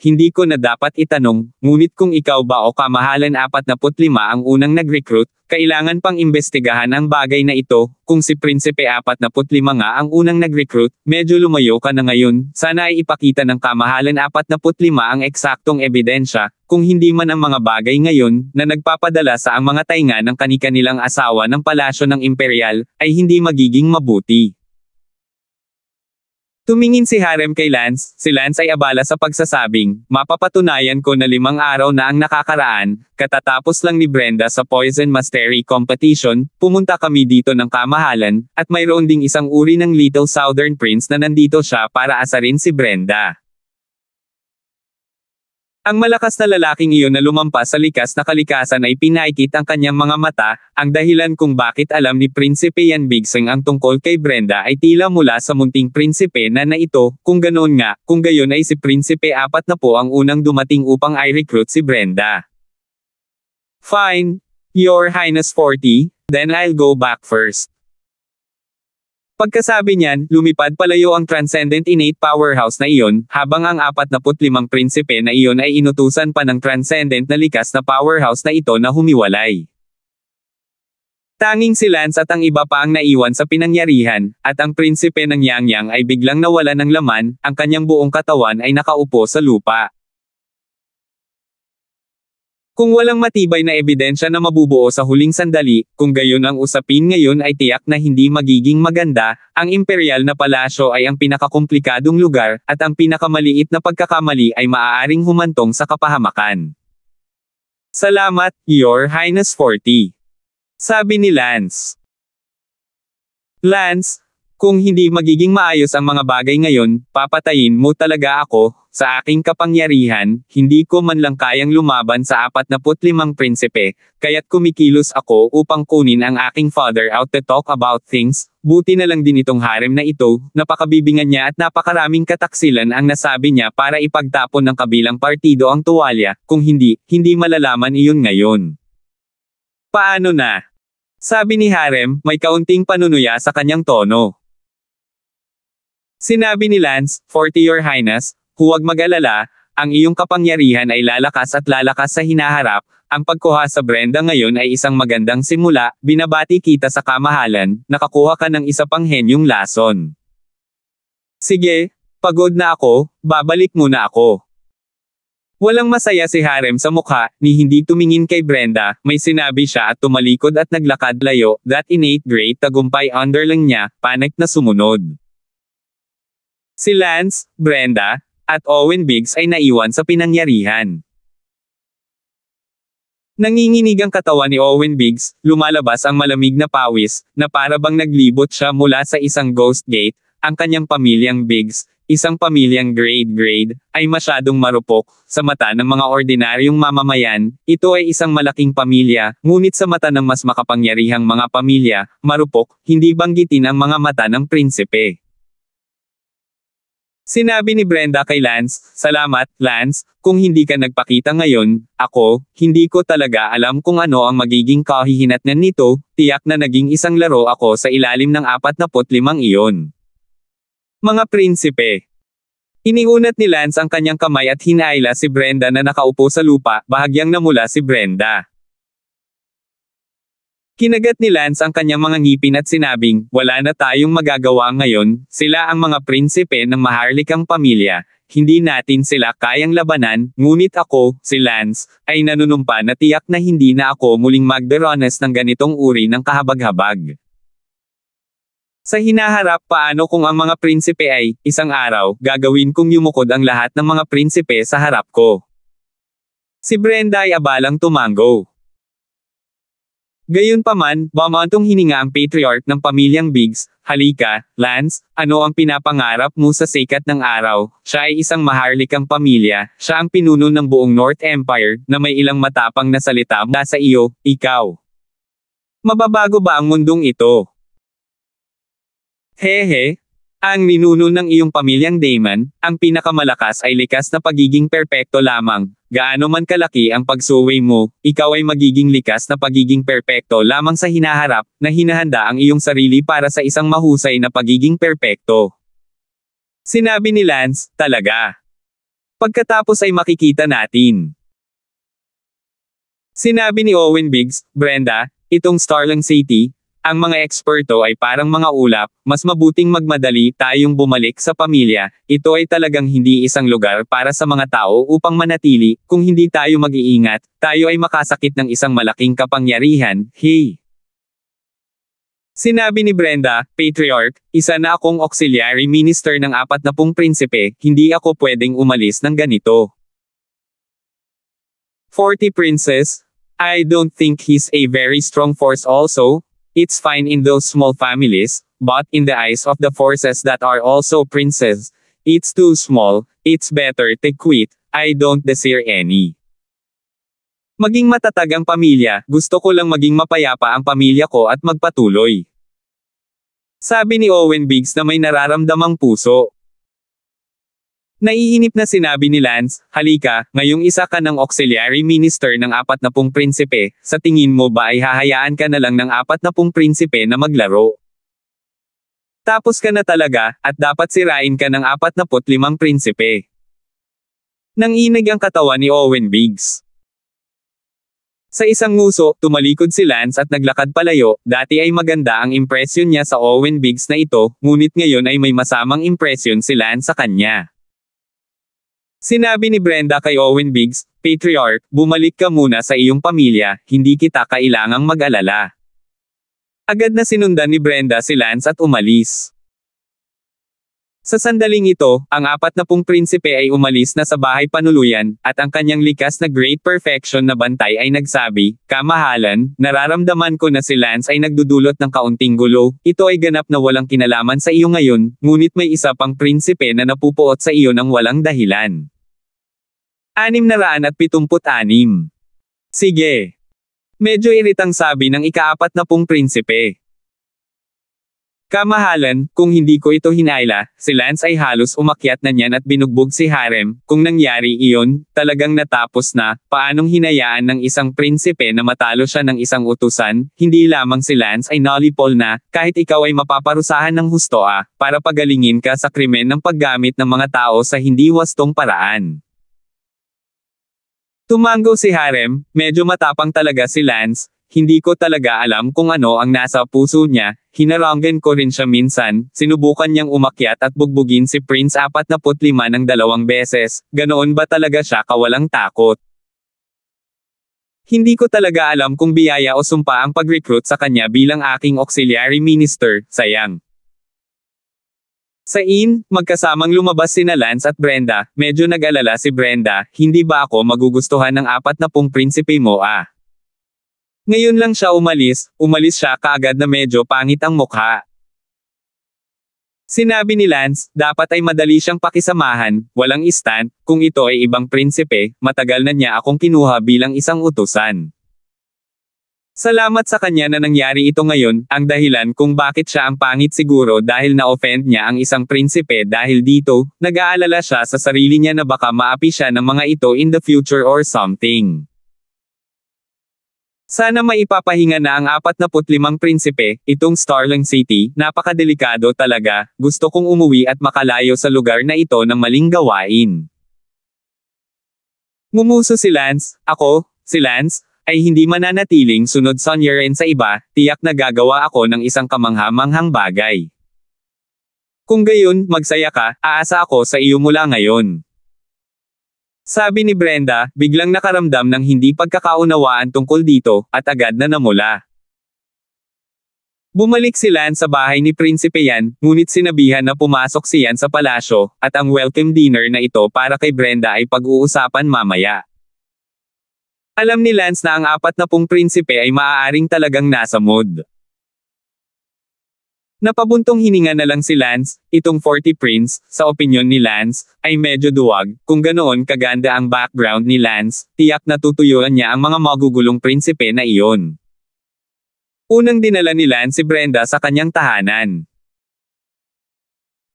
hindi ko na dapat itanong, ngunit kung ikaw ba o kamahalan 45 ang unang nag-recruit, kailangan pang imbestigahan ang bagay na ito, kung si Prinsipe 45 nga ang unang nag-recruit, medyo lumayo ka na ngayon, sana ay ipakita ng kamahalan 45 ang eksaktong ebidensya, kung hindi man ang mga bagay ngayon, na nagpapadala sa ang mga tainga ng kani-kanilang asawa ng palasyo ng imperial, ay hindi magiging mabuti. Tumingin si Harem kay Lance, si Lance ay abala sa pagsasabing, mapapatunayan ko na 5 araw na ang nakakaraan, katatapos lang ni Brenda sa Poison Mastery Competition, pumunta kami dito ng kamahalan, at mayroon ding isang uri ng Little Southern Prince na nandito siya para asarin si Brenda. Ang malakas na lalaking iyon na lumampas sa likas na kalikasan ay pinaikit ang kanyang mga mata, ang dahilan kung bakit alam ni Prinsipe Yan Bigseng ang tungkol kay Brenda ay tila mula sa munting prinsipe na ito, kung ganoon nga, kung gayon ay si Prinsipe 40 ang unang dumating upang i-recruit si Brenda. Fine, Your Highness 40, then I'll go back first. Pagkasabi niyan, lumipad palayo ang Transcendent Innate Powerhouse na iyon, habang ang 45 prinsipe na iyon ay inutusan pa ng Transcendent na likas na powerhouse na ito na humiwalay. Tanging si Lance at ang iba pa ang naiwan sa pinangyarihan, at ang prinsipe ng Yangyang ay biglang nawala ng laman, ang kanyang buong katawan ay nakaupo sa lupa. Kung walang matibay na ebidensya na mabubuo sa huling sandali, kung gayon ang usapin ngayon ay tiyak na hindi magiging maganda, ang imperial na palasyo ay ang pinakakomplikadong lugar, at ang pinakamaliit na pagkakamali ay maaaring humantong sa kapahamakan. Salamat, Your Highness 40. Sabi ni Lance. Lance, kung hindi magiging maayos ang mga bagay ngayon, papatayin mo talaga ako. Sa aking kapangyarihan, hindi ko man lang kayang lumaban sa 45 prinsipe, kaya't kumikilos ako upang kunin ang aking father out to talk about things, buti na lang din itong harem na ito, napakabibingan niya at napakaraming kataksilan ang nasabi niya para ipagtapon ng kabilang partido ang tuwalya, kung hindi malalaman iyon ngayon. Paano na? Sabi ni Harem, may kaunting panunuya sa kanyang tono. Sinabi ni Lance, 40 Your Highness, huwag mag-alala, ang iyong kapangyarihan ay lalakas at lalakas sa hinaharap, ang pagkuha sa Brenda ngayon ay isang magandang simula, binabati kita sa kamahalan, nakakuha ka ng isa pang henyong lason. Sige, pagod na ako, babalik muna ako. Walang masaya si Harem sa mukha, ni hindi tumingin kay Brenda, may sinabi siya at tumalikod at naglakad layo, that innate great tagumpay underling niya, panik na sumunod. Si Lance, Brenda, at Owen Biggs ay naiwan sa pinangyarihan. Nanginginig ang katawan ni Owen Biggs, lumalabas ang malamig na pawis, na para bang naglibot siya mula sa isang ghost gate, ang kanyang pamilyang Biggs, isang pamilyang grade, ay masyadong marupok, sa mata ng mga ordinaryong mamamayan, ito ay isang malaking pamilya, ngunit sa mata ng mas makapangyarihang mga pamilya, marupok, hindi banggitin ang mga mata ng prinsipe. Sinabi ni Brenda kay Lance, "Salamat, Lance, kung hindi ka nagpakita ngayon, hindi ko talaga alam kung ano ang magiging kahihinatnan nito, tiyak na naging isang laro ako sa ilalim ng 45 iyon." Mga prinsipe. Iniunat ni Lance ang kanyang kamay at hinaila si Brenda na nakaupo sa lupa, bahagyang namula si Brenda. Kinagat ni Lance ang kanyang mga ngipin at sinabing, "Wala na tayong magagawa ngayon, sila ang mga prinsipe ng maharlikang pamilya, hindi natin sila kayang labanan, ngunit ako, si Lance, ay nanunumpa na tiyak na hindi na ako muling magdaranas ng ganitong uri ng kahabag-habag." Sa hinaharap, paano kung ang mga prinsipe ay, isang araw, gagawin kong yumukod ang lahat ng mga prinsipe sa harap ko? Si Brenda ay abalang tumango. Gayunpaman, bumantong hininga ang patriarch ng pamilyang Biggs, "Halika, Lance, ano ang pinapangarap mo sa sikat ng araw?" Siya ay isang maharlikang pamilya, siya ang pinuno ng buong North Empire, na may ilang matapang na salita mula sa iyo, ikaw. Mababago ba ang mundong ito? Hehe. Ang ninuno ng iyong pamilyang Damon, ang pinakamalakas ay likas na pagiging perpekto lamang. Gaano man kalaki ang pagsuway mo, ikaw ay magiging likas na pagiging perpekto lamang sa hinaharap, na hinahanda ang iyong sarili para sa isang mahusay na pagiging perpekto. Sinabi ni Lance, "Talaga. Pagkatapos ay makikita natin." Sinabi ni Owen Biggs, "Brenda, itong Starling City, ang mga eksperto ay parang mga ulap, mas mabuting magmadali tayong bumalik sa pamilya, ito ay talagang hindi isang lugar para sa mga tao upang manatili, kung hindi tayo mag-iingat, tayo ay makasakit ng isang malaking kapangyarihan, hey." Sinabi ni Brenda, "Patriarch, isa na akong auxiliary minister ng 40 prinsipe, hindi ako pwedeng umalis ng ganito. 40 princes? I don't think he's a very strong force also. It's fine in those small families, but in the eyes of the forces that are also princes, it's too small, it's better to quit, I don't desire any." Maging matatag ang pamilya, gusto ko lang maging mapayapa ang pamilya ko at magpatuloy. Sabi ni Owen Biggs na may nararamdamang puso. Naiinip na sinabi ni Lance, "Halika, ngayong isa ka ng auxiliary minister ng 40 prinsipe, sa tingin mo ba ay hahayaan ka na lang ng 40 prinsipe na maglaro? Tapos ka na talaga, at dapat sirain ka ng 45 prinsipe." Nanginig ang katawan ni Owen Biggs. Sa isang nguso, tumalikod si Lance at naglakad palayo. Dati ay maganda ang impresyon niya sa Owen Biggs na ito, ngunit ngayon ay may masamang impresyon si Lance sa kanya. Sinabi ni Brenda kay Owen Biggs, "Patriarch, bumalik ka muna sa iyong pamilya, hindi kita kailangang mag-alala." Agad na sinundan ni Brenda si Lance at umalis. Sa sandaling ito, ang 40 prinsipe ay umalis na sa bahay panuluyan, at ang kanyang likas na great perfection na bantay ay nagsabi, "Kamahalan, nararamdaman ko na si Lance ay nagdudulot ng kaunting gulo, ito ay ganap na walang kinalaman sa iyo ngayon, ngunit may isa pang prinsipe na napupuot sa iyo ng walang dahilan." 676. Sige. Medyo iritang sabi ng ika-40 prinsipe. "Kamahalan, kung hindi ko ito hinaila, si Lance ay halos umakyat na niyan at binugbog si Harem, kung nangyari iyon, talagang natapos na, paanong hinayaan ng isang prinsipe na matalo siya ng isang utusan, hindi lamang si Lance ay nalipol na, kahit ikaw ay mapaparusahan ng husto para pagalingin ka sa krimen ng paggamit ng mga tao sa hindi wastong paraan." Tumango si Harem, "Medyo matapang talaga si Lance. Hindi ko talaga alam kung ano ang nasa puso niya, hinaranggan ko rin siya minsan, sinubukan niyang umakyat at bugbugin si Prince 45 ng 2 beses, ganoon ba talaga siya kawalang takot? Hindi ko talaga alam kung biyaya o sumpa ang pag-recruit sa kanya bilang aking auxiliary minister, sayang." Sa inn, magkasamang lumabas sina Lance at Brenda, medyo nag-alala si Brenda, "Hindi ba ako magugustuhan ng 40 prinsipe mo Ngayon lang siya umalis siya kaagad na medyo pangit ang mukha. Sinabi ni Lance, dapat ay madali siyang pakisamahan, walang istant, kung ito ay ibang prinsipe, matagal na niya akong kinuha bilang isang utusan. Salamat sa kanya na nangyari ito ngayon, ang dahilan kung bakit siya ang pangit siguro dahil na-offend niya ang isang prinsipe dahil dito, nag-aalala siya sa sarili niya na baka maapi siya ng mga ito in the future or something. Sana maipapahinga na ang 45 prinsipe, itong Starling City, napakadelikado talaga, gusto kong umuwi at makalayo sa lugar na ito ng maling gawain. Ngumuso si Lance, si Lance, ay hindi mananatiling sunod sonyerin sa iba, tiyak na gagawa ako ng isang kamangha-manghang bagay. Kung gayon, magsaya ka, aasa ako sa iyo mula ngayon. Sabi ni Brenda, biglang nakaramdam ng hindi pagkakaunawaan tungkol dito, at agad na namula. Bumalik si Lance sa bahay ni Prinsipe Yan, ngunit sinabihan na pumasok si Yan sa palasyo, at ang welcome dinner na ito para kay Brenda ay pag-uusapan mamaya. Alam ni Lance na ang 40 prinsipe ay maaaring talagang nasa mood. Napabuntong hininga na lang si Lance, itong 40 prince, sa opinyon ni Lance, ay medyo duwag, kung ganoon kaganda ang background ni Lance, tiyak na tutuyuan niya ang mga magugulong prinsipe na iyon. Unang dinala ni Lance si Brenda sa kanyang tahanan.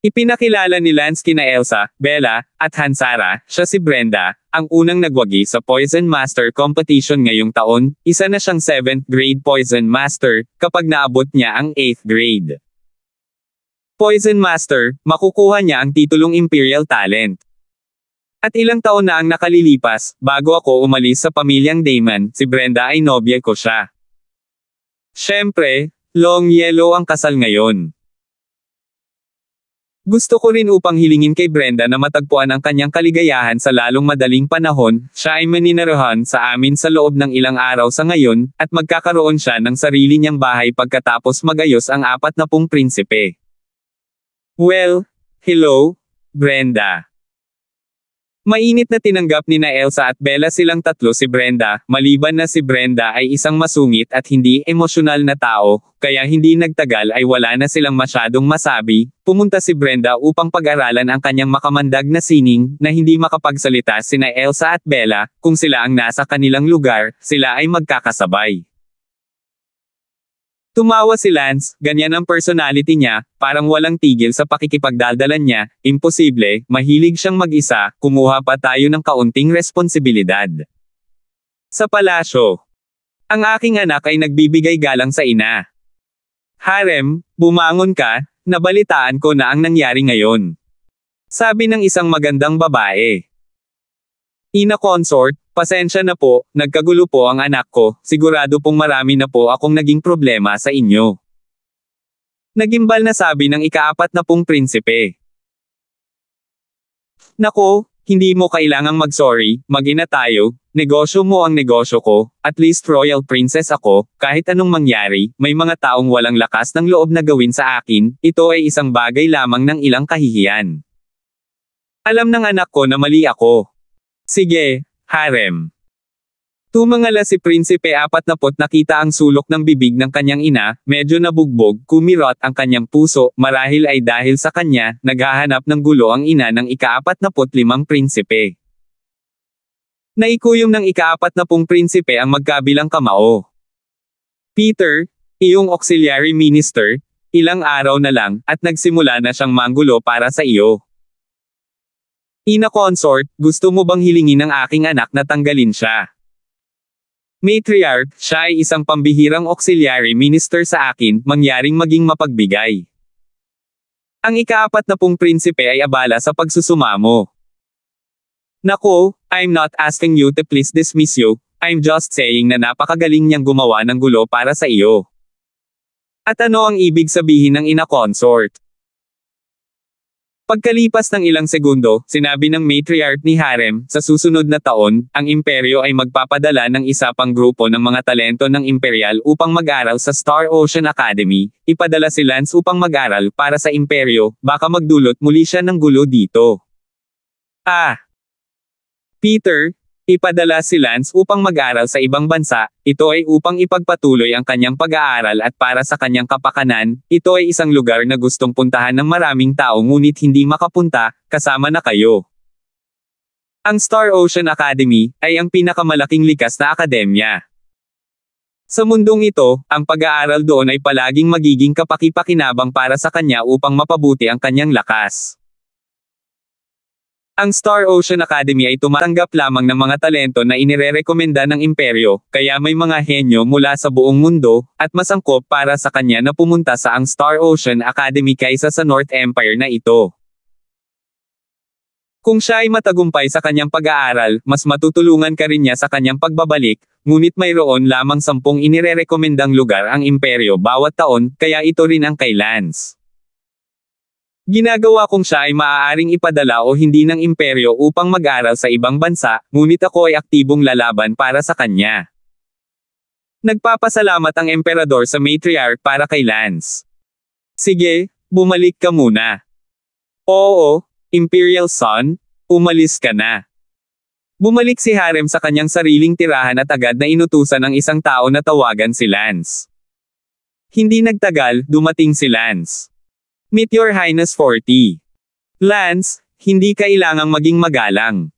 Ipinakilala ni Lance kina Elsa, Bella, at Hansara, siya si Brenda, ang unang nagwagi sa Poison Master Competition ngayong taon, isa na siyang 7th grade Poison Master, kapag naabot niya ang 8th grade. Poison Master, makukuha niya ang titulong Imperial Talent. At ilang taon na ang nakalilipas, bago ako umalis sa pamilyang Damon, si Brenda ay nobya ko siya. Siyempre, long yellow ang kasal ngayon. Gusto ko rin upang hilingin kay Brenda na matagpuan ang kanyang kaligayahan sa lalong madaling panahon, siya ay maninirahan sa amin sa loob ng ilang araw sa ngayon, at magkakaroon siya ng sarili niyang bahay pagkatapos magayos ang 40 prinsipe. Well, hello, Brenda. Mainit na tinanggap ni na Elsa at Bella silang tatlo si Brenda, maliban na si Brenda ay isang masungit at hindi emosyonal na tao, kaya hindi nagtagal ay wala na silang masyadong masabi, pumunta si Brenda upang pag-aralan ang kanyang makamandag na sining, na hindi makapagsalita sina Elsa at Bella, kung sila ang nasa kanilang lugar, sila ay magkakasabay. Tumawa si Lance, ganyan ang personality niya, parang walang tigil sa pakikipagdaldalan niya, imposible, mahilig siyang mag-isa, kumuha pa tayo ng kaunting responsibilidad. Sa palasyo. Ang aking anak ay nagbibigay galang sa ina. Harem, bumangon ka, nabalitaan ko na ang nangyari ngayon. Sabi ng isang magandang babae. Ina consort, pasensya na po, nagkagulo po ang anak ko, sigurado pong marami na po akong naging problema sa inyo. Nagimbal na sabi ng ika-40 prinsipe. Nako, hindi mo kailangang mag-sorry, mag-ina tayo, negosyo mo ang negosyo ko, at least royal princess ako, kahit anong mangyari, may mga taong walang lakas ng loob na gawin sa akin, ito ay isang bagay lamang ng ilang kahihiyan. Alam ng anak ko na mali ako. Sige, harem. Tumangala si Prinsipe 40 nakita ang sulok ng bibig ng kanyang ina, medyo nabugbog, kumirot ang kanyang puso, marahil ay dahil sa kanya, naghahanap ng gulo ang ina ng ika-45 prinsipe. Naikuyom ng ika-40 prinsipe ang magkabilang kamao. Peter, iyong auxiliary minister, ilang araw na lang, at nagsimula na siyang manggulo para sa iyo. Ina consort, gusto mo bang hilingin ng aking anak na tanggalin siya? Matriarch, siya ay isang pambihirang auxiliary minister sa akin, mangyaring maging mapagbigay. Ang ika-40 prinsipe ay abala sa pagsusumamo. Nako, I'm not asking you to please dismiss you, I'm just saying na napakagaling niyang gumawa ng gulo para sa iyo. At ano ang ibig sabihin ng ina consort? Pagkalipas ng ilang segundo, sinabi ng matriarch ni Harem, sa susunod na taon, ang imperyo ay magpapadala ng isa pang grupo ng mga talento ng imperial upang mag-aral sa Star Ocean Academy, ipadala si Lance upang mag-aral para sa imperyo, baka magdulot muli siya ng gulo dito. Ah! Peter, Ipadala si Lance upang mag-aral sa ibang bansa, ito ay upang ipagpatuloy ang kanyang pag-aaral at para sa kanyang kapakanan, ito ay isang lugar na gustong puntahan ng maraming tao ngunit hindi makapunta, kasama na kayo. Ang Star Ocean Academy ay ang pinakamalaking likas na akademya. Sa mundong ito, ang pag-aaral doon ay palaging magiging kapaki-pakinabang para sa kanya upang mapabuti ang kanyang lakas. Ang Star Ocean Academy ay tumatanggap lamang ng mga talento na inirerekomenda ng imperyo, kaya may mga henyo mula sa buong mundo, at mas angkop para sa kanya na pumunta sa ang Star Ocean Academy kaysa sa North Empire na ito. Kung siya ay matagumpay sa kanyang pag-aaral, mas matutulungan ka rin niya sa kanyang pagbabalik, ngunit mayroon lamang 10 inirerekomendang lugar ang imperyo bawat taon, kaya ito rin ang kay Lance. Ginagawa kong siya ay maaaring ipadala o hindi ng imperyo upang mag-aral sa ibang bansa, ngunit ako ay aktibong lalaban para sa kanya. Nagpapasalamat ang emperador sa matriarch para kay Lance. Sige, bumalik ka muna. Oo, Imperial Son, umalis ka na. Bumalik si Harem sa kanyang sariling tirahan at agad na inutusan ng isang tao na tawagan si Lance. Hindi nagtagal, dumating si Lance. Meet Your Highness 40. Lance, hindi kailangang maging magalang.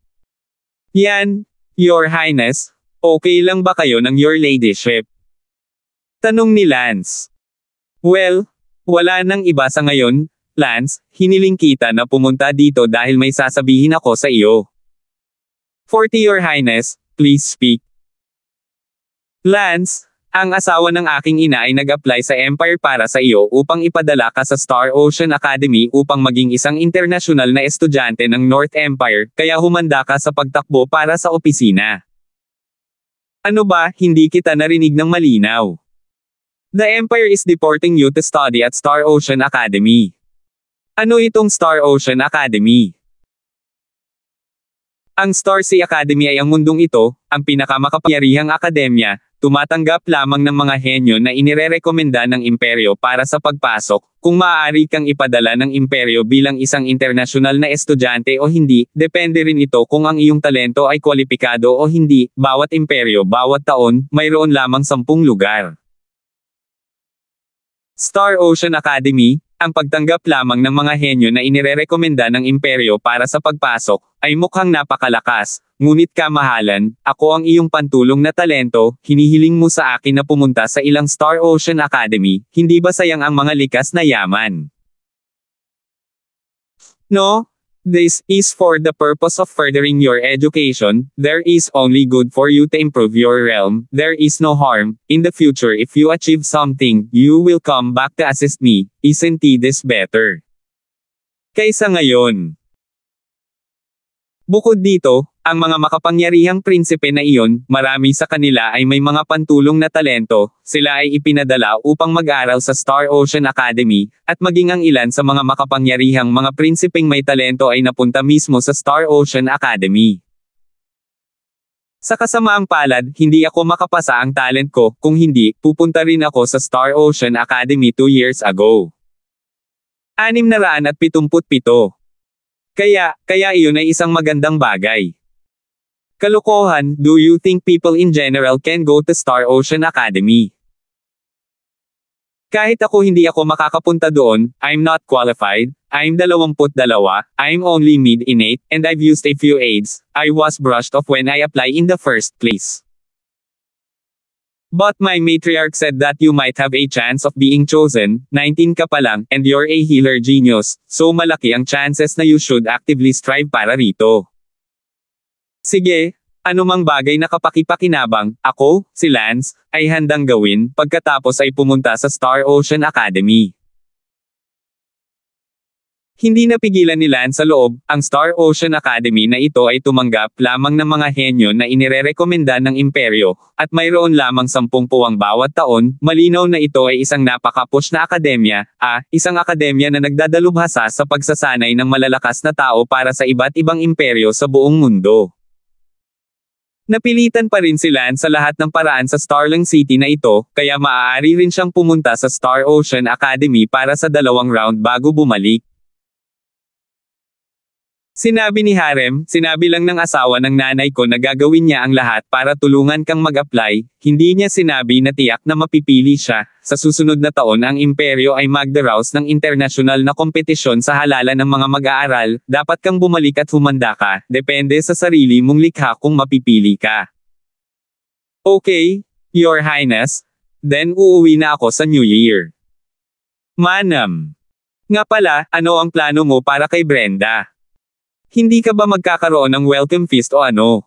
Yan, Your Highness, okay lang ba kayo ng Your Ladyship? Tanong ni Lance. Well, wala nang iba sa ngayon, Lance, hiniling kita na pumunta dito dahil may sasabihin ako sa iyo. 40 Your Highness, please speak. Lance, ang asawa ng aking ina ay nag-apply sa Empire para sa iyo upang ipadala ka sa Star Ocean Academy upang maging isang internasyonal na estudyante ng North Empire, kaya humanda ka sa pagtakbo para sa opisina. Ano ba, hindi kita narinig ng malinaw? The Empire is deporting you to study at Star Ocean Academy. Ano itong Star Ocean Academy? Ang Star Sea Academy ay ang mundong ito, ang pinakamakapangyarihang akademya, tumatanggap lamang ng mga henyo na inirerekomenda ng imperyo para sa pagpasok, kung maaari kang ipadala ng imperyo bilang isang internasyonal na estudyante o hindi, depende rin ito kung ang iyong talento ay kwalipikado o hindi, bawat imperyo bawat taon, mayroon lamang 10 lugar. Star Ocean Academy, ang pagtanggap lamang ng mga henyo na inirerekomenda ng imperyo para sa pagpasok, ay mukhang napakalakas, ngunit kamahalan, ako ang iyong pantulong na talento, hinihiling mo sa akin na pumunta sa ilang Star Ocean Academy, hindi ba sayang ang mga likas na yaman? No? This is for the purpose of furthering your education, there is only good for you to improve your realm, there is no harm, in the future if you achieve something, you will come back to assist me, isn't this better? Kaysa ngayon. Bukod dito, ang mga makapangyarihang prinsipe na iyon, marami sa kanila ay may mga pantulong na talento, sila ay ipinadala upang mag-aral sa Star Ocean Academy, at maging ang ilan sa mga makapangyarihang mga prinsipeng may talento ay napunta mismo sa Star Ocean Academy. Sa kasamaang palad, hindi ako makapasa ang talent ko, kung hindi, pupunta rin ako sa Star Ocean Academy 2 years ago. 677. Kaya iyon ay isang magandang bagay. Kalokohan, do you think people in general can go to Star Ocean Academy? Kahit hindi ako makakapunta doon, I'm not qualified, I'm 22, I'm only mid-innate, and I've used a few aids, I was brushed off when I apply in the first place. But my matriarch said that you might have a chance of being chosen, 19 ka pa lang, and you're a healer genius, so malaki ang chances na you should actively strive para rito. Sige, anumang bagay na kapaki-pakinabang, ako, si Lance, ay handang gawin, pagkatapos ay pumunta sa Star Ocean Academy. Hindi napigilan ni Lance sa loob, ang Star Ocean Academy na ito ay tumanggap lamang ng mga henyo na inirerekomenda ng imperyo, at mayroon lamang 10 puwang bawat taon, malinaw na ito ay isang napaka-push na akademya, isang akademya na nagdadalubhasa sa pagsasanay ng malalakas na tao para sa iba't ibang imperyo sa buong mundo. Napilitan pa rin si Lance sa lahat ng paraan sa Starling City na ito, kaya maaari rin siyang pumunta sa Star Ocean Academy para sa 2 round bago bumalik. Sinabi ni Harem, sinabi lang ng asawa ng nanay ko na gagawin niya ang lahat para tulungan kang mag-apply, hindi niya sinabi na tiyak na mapipili siya. Sa susunod na taon ang imperyo ay magdaraos ng internasyonal na kompetisyon sa halalan ng mga mag-aaral, dapat kang bumalik at humanda ka, depende sa sarili mong likha kung mapipili ka. Okay, Your Highness. Then uuwi na ako sa New Year. Manam. Nga pala, ano ang plano mo para kay Brenda? Hindi ka ba magkakaroon ng welcome feast o ano?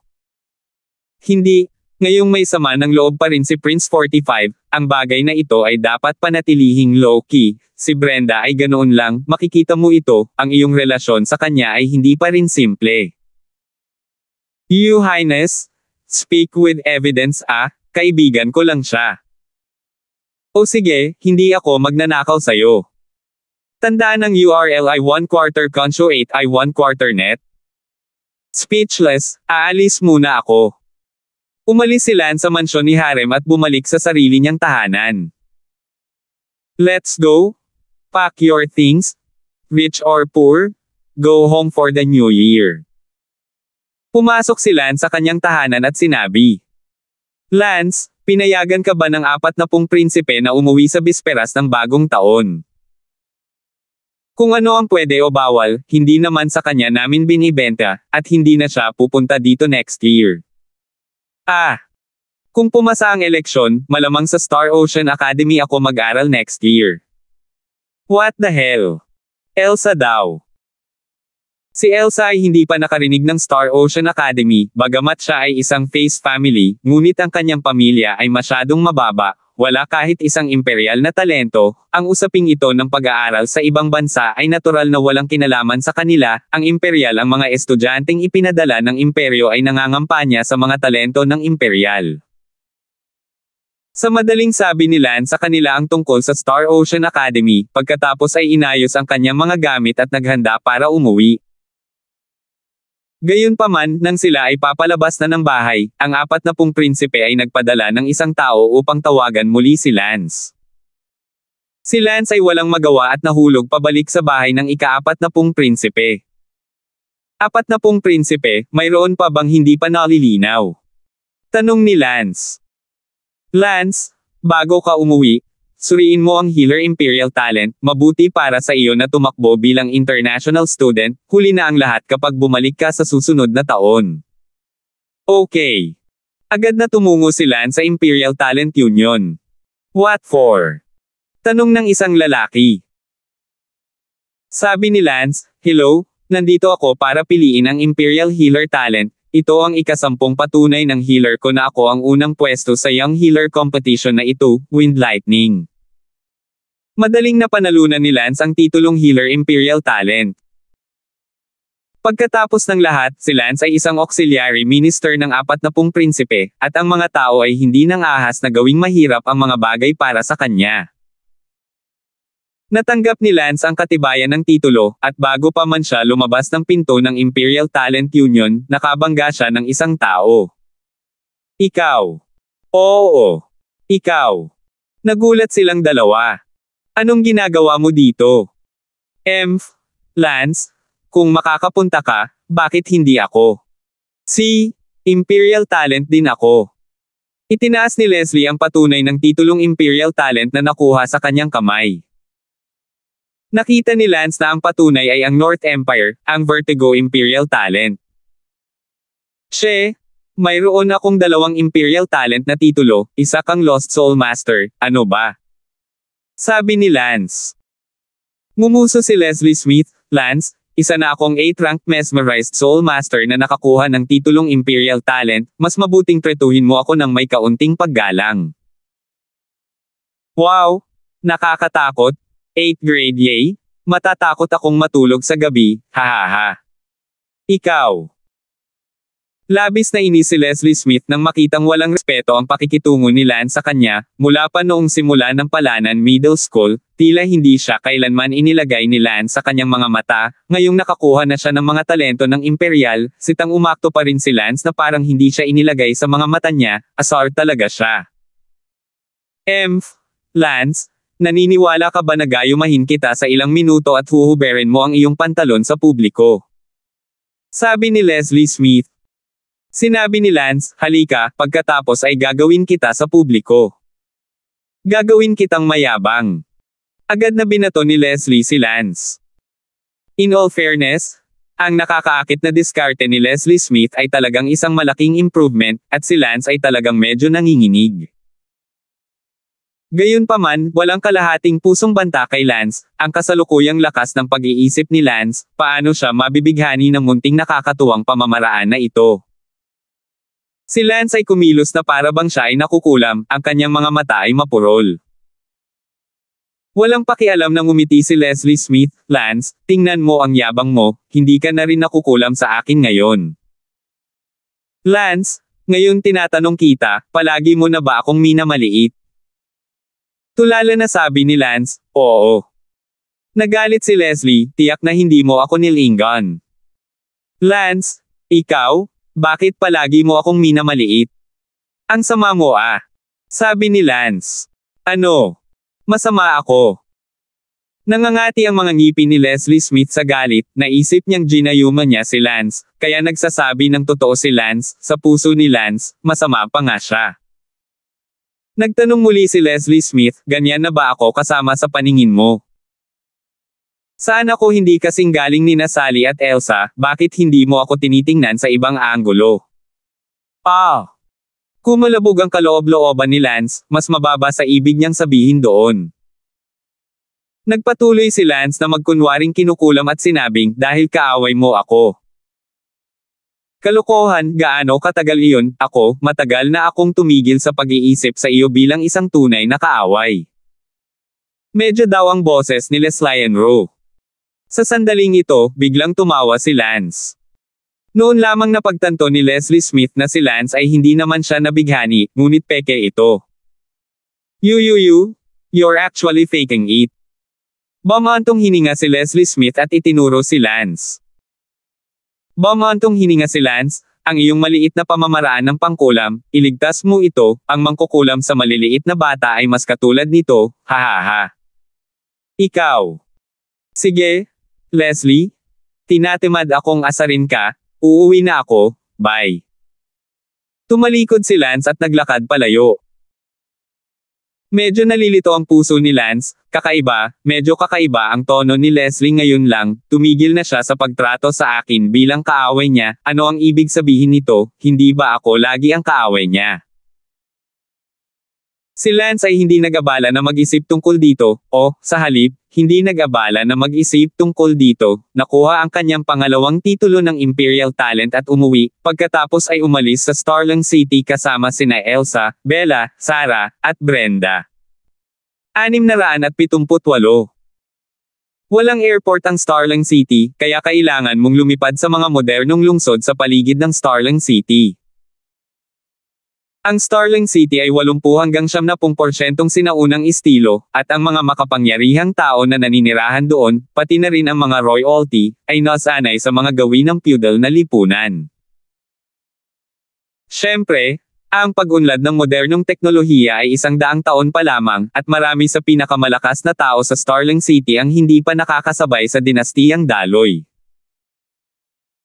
Hindi. Ngayong may sama ng loob pa rin si Prince 45, ang bagay na ito ay dapat panatilihing low-key. Si Brenda ay ganoon lang, makikita mo ito, ang iyong relasyon sa kanya ay hindi pa rin simple. Your Highness, speak with evidence kaibigan ko lang siya. O sige, hindi ako magnanakaw sayo. Tandaan ng URL ay 1/4 conscio 8 ay 1/4 net. Speechless, aalis muna ako. Umalis si Lance sa mansyon ni Harem at bumalik sa sarili niyang tahanan. Let's go. Pack your things. Rich or poor, go home for the new year. Pumasok si Lance sa kanyang tahanan at sinabi, Lance, pinayagan ka ba ng 40 prinsipe na umuwi sa bisperas ng bagong taon? Kung ano ang pwede o bawal, hindi naman sa kanya namin binibenta, at hindi na siya pupunta dito next year. Kung pumasa ang eleksyon, malamang sa Star Ocean Academy ako mag-aral next year. What the hell? Elsa daw. Si Elsa ay hindi pa nakarinig ng Star Ocean Academy, bagamat siya ay isang face family, ngunit ang kanyang pamilya ay masyadong mababa. Wala kahit isang imperial na talento, ang usaping ito ng pag-aaral sa ibang bansa ay natural na walang kinalaman sa kanila, ang imperial ang mga estudyanteng ipinadala ng imperyo ay nangangampanya sa mga talento ng imperial. Sa madaling sabi ni Lance sa kanila ang tungkol sa Star Ocean Academy, pagkatapos ay inayos ang kanyang mga gamit at naghanda para umuwi. Gayunpaman, nang sila ay papalabas na ng bahay, ang 40 prinsipe ay nagpadala ng isang tao upang tawagan muli si Lance. Si Lance ay walang magawa at nahulog pabalik sa bahay ng ika-40 prinsipe. 40 prinsipe, mayroon pa bang hindi pa nalilinaw? Tanong ni Lance. Lance, bago ka umuwi, suriin mo ang Healer Imperial Talent, mabuti para sa iyo na tumakbo bilang international student, huli na ang lahat kapag bumalik ka sa susunod na taon. Okay. Agad na tumungo si Lance sa Imperial Talent Union. What for? Tanong ng isang lalaki. Sabi ni Lance, hello, nandito ako para piliin ang Imperial Healer Talent. Ito ang ika-10 patunay ng healer ko na ako ang unang pwesto sa Young Healer Competition na ito, Wind Lightning. Madaling napanalunan ni Lance ang titulong Healer Imperial Talent. Pagkatapos ng lahat, si Lance ay isang auxiliary minister ng 40 prinsipe, at ang mga tao ay hindi nang ahas na gawing mahirap ang mga bagay para sa kanya. Natanggap ni Lance ang katibayan ng titulo, at bago pa man siya lumabas ng pinto ng Imperial Talent Union, nakabangga siya ng isang tao. Ikaw. Oo. Ikaw. Nagulat silang dalawa. Anong ginagawa mo dito? Lance, kung makakapunta ka, bakit hindi ako? Si, Imperial Talent din ako. Itinaas ni Leslie ang patunay ng titulong Imperial Talent na nakuha sa kanyang kamay. Nakita ni Lance na ang patunay ay ang North Empire, ang Vertigo Imperial Talent. Mayroon akong 2 Imperial Talent na titulo, isa kang Lost Soul Master, ano ba? Sabi ni Lance. Ngumuso si Leslie Smith, Lance, isa na akong 8th-rank Mesmerized Soul Master na nakakuha ng titulong Imperial Talent, mas mabuting tretuhin mo ako ng may kaunting paggalang. Wow! Nakakatakot! 8th grade yay? Matatakot akong matulog sa gabi, hahaha. Ikaw. Labis na inis si Leslie Smith nang makitang walang respeto ang pakikitungo ni Lance sa kanya, mula pa noong simula ng Palanan Middle School, tila hindi siya kailanman inilagay ni Lance sa kanyang mga mata, ngayong nakakuha na siya ng mga talento ng Imperial, sitang umakto pa rin si Lance na parang hindi siya inilagay sa mga mata niya, asar talaga siya. Lance, naniniwala ka ba na gayumahin kita sa ilang minuto at huhuberin mo ang iyong pantalon sa publiko? Sabi ni Leslie Smith. Sinabi ni Lance, halika, pagkatapos ay gagawin kita sa publiko. Gagawin kitang mayabang. Agad na binato ni Leslie si Lance. In all fairness, ang nakakaakit na diskarte ni Leslie Smith ay talagang isang malaking improvement, at si Lance ay talagang medyo nanginginig. Gayunpaman, walang kalahating pusong banta kay Lance, ang kasalukuyang lakas ng pag-iisip ni Lance, paano siya mabibighani ng munting nakakatuwang pamamaraan na ito. Si Lance ay kumilos na para bang siya ay nakukulam, ang kanyang mga mata ay mapurol. Walang pakialam na ngumiti si Leslie Smith, Lance, tingnan mo ang yabang mo, hindi ka na rin nakukulam sa akin ngayon. Lance, ngayon tinatanong kita, palagi mo na ba akong minamaliit? Tulala na sabi ni Lance, oo. Nagalit si Leslie, tiyak na hindi mo ako nilingan. Lance, ikaw? Bakit palagi mo akong minamaliit? Ang sama mo ah. Sabi ni Lance. Ano? Masama ako. Nangangati ang mga ngipin ni Leslie Smith sa galit, naisip niyang ginayuman niya si Lance, kaya nagsasabi ng totoo si Lance, sa puso ni Lance, masama pa nga siya. Nagtanong muli si Leslie Smith, ganyan na ba ako kasama sa paningin mo? Saan ako hindi kasing galing ni Sally at Elsa, bakit hindi mo ako tinitingnan sa ibang anggulo? Kumalabog ang kaloob-looban ni Lance, mas mababa sa ibig niyang sabihin doon. Nagpatuloy si Lance na magkunwaring kinukulam at sinabing, dahil kaaway mo ako. Kalokohan, gaano katagal iyon, ako, matagal na akong tumigil sa pag-iisip sa iyo bilang isang tunay na kaaway. Medyo daw ang boses ni Leslie Rowe. Sa sandaling ito, biglang tumawa si Lance. Noon lamang napagtanto ni Leslie Smith na si Lance ay hindi naman siya nabighani, ngunit peke ito. You're actually faking it. Bumantong hininga si Leslie Smith at itinuro si Lance. Bumantong hininga si Lance, ang iyong maliit na pamamaraan ng pangkulam, iligtas mo ito, ang mangkukulam sa maliliit na bata ay mas katulad nito, hahaha. Ikaw. Sige, Leslie. Tinatimad akong asarin ka. Uuwi na ako, bye. Tumalikod si Lance at naglakad palayo. Medyo nalilito ang puso ni Lance, medyo kakaiba ang tono ni Leslie ngayon lang, tumigil na siya sa pagtrato sa akin bilang kaaway niya, ano ang ibig sabihin nito, hindi ba ako lagi ang kaaway niya? Si Lance ay hindi nag-abala na mag-isip tungkol dito, o, sa halip, hindi nag-abala na mag-isip tungkol dito, nakuha ang kanyang pangalawang titulo ng Imperial Talent at umuwi, pagkatapos ay umalis sa Starling City kasama sina Elsa, Bella, Sarah, at Brenda. 678. Walang airport ang Starling City, kaya kailangan mong lumipad sa mga modernong lungsod sa paligid ng Starling City. Ang Starling City ay 80–70% sinaunang estilo, at ang mga makapangyarihang tao na naninirahan doon, pati na rin ang mga royalty, ay nasanay sa mga gawin ng feudal na lipunan. Siyempre, ang pag-unlad ng modernong teknolohiya ay 100 taon pa lamang, at marami sa pinakamalakas na tao sa Starling City ang hindi pa nakakasabay sa dinastiyang Daloy.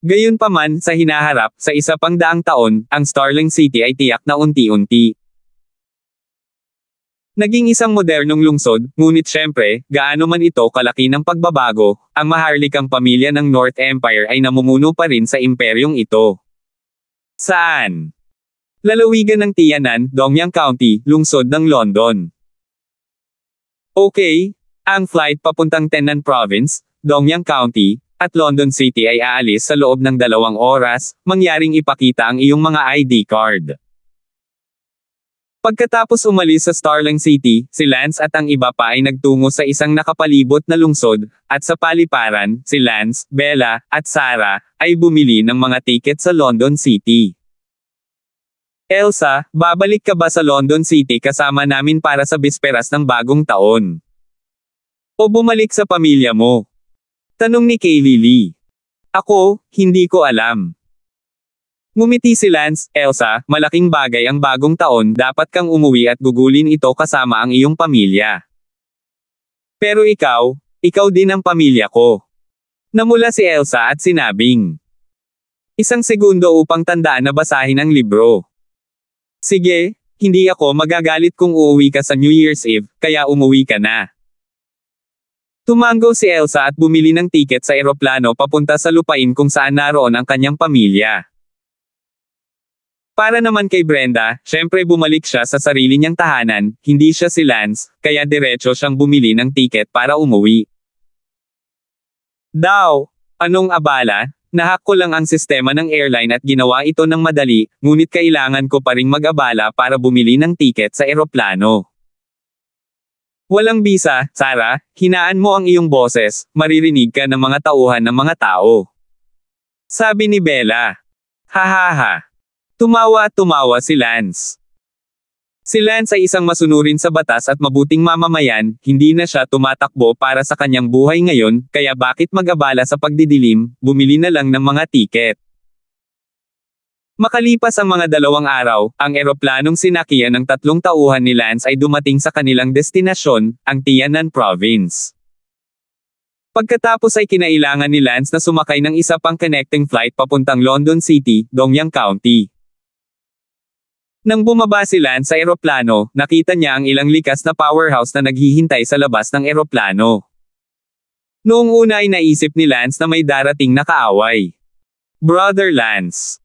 Gayunpaman, sa hinaharap, sa 100 taon, ang Starling City ay tiyak na unti-unti naging isang modernong lungsod, ngunit syempre, gaano man ito kalaki ng pagbabago, ang maharlikang pamilya ng North Empire ay namumuno pa rin sa imperyong ito. Saan? Lalawigan ng Tianan, Dongyang County, lungsod ng London. Okay, ang flight papuntang Tennant Province, Dongyang County, at London City ay aalis sa loob ng 2 oras, mangyaring ipakita ang iyong mga ID card. Pagkatapos umalis sa Starling City, si Lance at ang iba pa ay nagtungo sa isang nakapalibot na lungsod, at sa paliparan, si Lance, Bella, at Sarah, ay bumili ng mga tiket sa London City. Elsa, babalik ka ba sa London City kasama namin para sa bisperas ng bagong taon? O bumalik sa pamilya mo? Tanong ni Kaylee Lee. Ako, hindi ko alam. Ngumiti si Lance, Elsa, malaking bagay ang bagong taon, dapat kang umuwi at gugulin ito kasama ang iyong pamilya. Pero ikaw din ang pamilya ko. Namula si Elsa at sinabing. Isang segundo upang tandaan na basahin ang libro. Sige, hindi ako magagalit kung uuwi ka sa New Year's Eve, kaya umuwi ka na. Tumango si Elsa at bumili ng tiket sa eroplano papunta sa lupain kung saan naroon ang kanyang pamilya. Para naman kay Brenda, syempre bumalik siya sa sarili niyang tahanan, hindi siya si Lance, kaya diretso siyang bumili ng tiket para umuwi. Daw, anong abala? Nahack ko lang ang sistema ng airline at ginawa ito ng madali, ngunit kailangan ko pa ring mag-abala para bumili ng tiket sa eroplano. Walang bisa, Sarah, hinaan mo ang iyong boses, maririnig ka ng mga tauhan ng mga tao. Sabi ni Bella. Hahaha. Tumawa at tumawa si Lance. Si Lance ay isang masunurin sa batas at mabuting mamamayan, hindi na siya tumatakbo para sa kanyang buhay ngayon, kaya bakit mag-abala sa pagdidilim, bumili na lang ng mga tiket. Makalipas ang mga 2 araw, ang eroplanong sinakyan ng 3 tauhan ni Lance ay dumating sa kanilang destinasyon, ang Tianan Province. Pagkatapos ay kinailangan ni Lance na sumakay ng isa pang connecting flight papuntang London City, Dongyang County. Nang bumaba si Lance sa eroplano, nakita niya ang ilang likas na powerhouse na naghihintay sa labas ng eroplano. Noong una ay naisip ni Lance na may darating na kaaway. Brother Lance.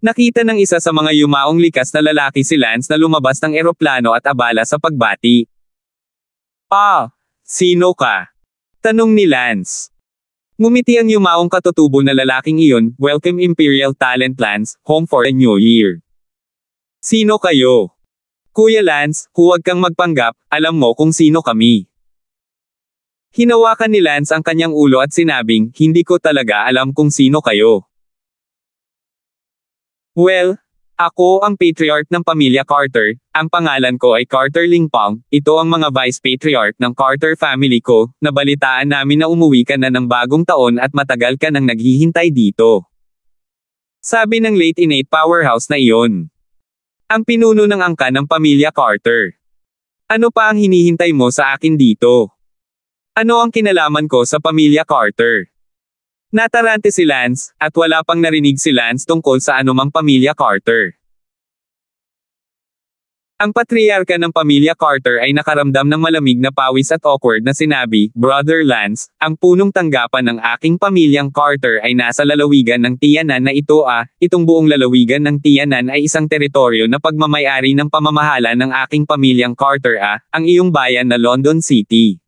Nakita ng isa sa mga yumaong likas na lalaki si Lance na lumabas ng eroplano at abala sa pagbati. Ah, sino ka? Tanong ni Lance. Ngumiti ang yumaong katutubo na lalaking iyon, welcome Imperial Talent Lance, home for a new year. Sino kayo? Kuya Lance, huwag kang magpanggap, alam mo kung sino kami. Hinawakan ni Lance ang kanyang ulo at sinabing, hindi ko talaga alam kung sino kayo. Well, ako ang patriarch ng pamilya Carter, ang pangalan ko ay Carter Lingpong, ito ang mga vice patriarch ng Carter family ko, nabalitaan namin na umuwi ka na ng bagong taon at matagal ka nang naghihintay dito. Sabi ng late innate powerhouse na iyon. Ang pinuno ng angka ng pamilya Carter. Ano pa ang hinihintay mo sa akin dito? Ano ang kinalaman ko sa pamilya Carter? Natarante si Lance, at wala pang narinig si Lance tungkol sa anumang pamilya Carter. Ang patriarka ng pamilya Carter ay nakaramdam ng malamig na pawis at awkward na sinabi, Brother Lance, ang punong tanggapan ng aking pamilyang Carter ay nasa lalawigan ng Tianan na ito itong buong lalawigan ng Tianan ay isang teritoryo na pagmamayari ng pamamahala ng aking pamilyang Carter ang iyong bayan na London City.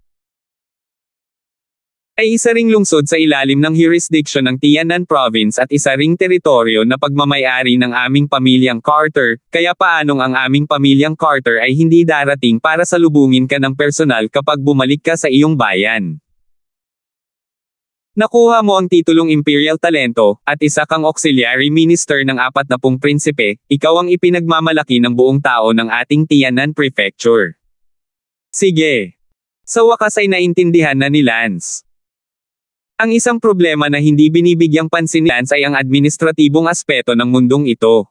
Ay isa ring lungsod sa ilalim ng jurisdiction ng Tianan Province at isa ring teritoryo na pagmamayari ng aming pamilyang Carter, kaya paanong ang aming pamilyang Carter ay hindi darating para salubungin ka ng personal kapag bumalik ka sa iyong bayan. Nakuha mo ang titulong Imperial Talento, at isa kang auxiliary minister ng 40 prinsipe, ikaw ang ipinagmamalaki ng buong tao ng ating Tianan Prefecture. Sige. Sa wakas ay naintindihan na ni Lance. Ang isang problema na hindi binibigyang pansin ni Lance ay ang administratibong aspeto ng mundong ito.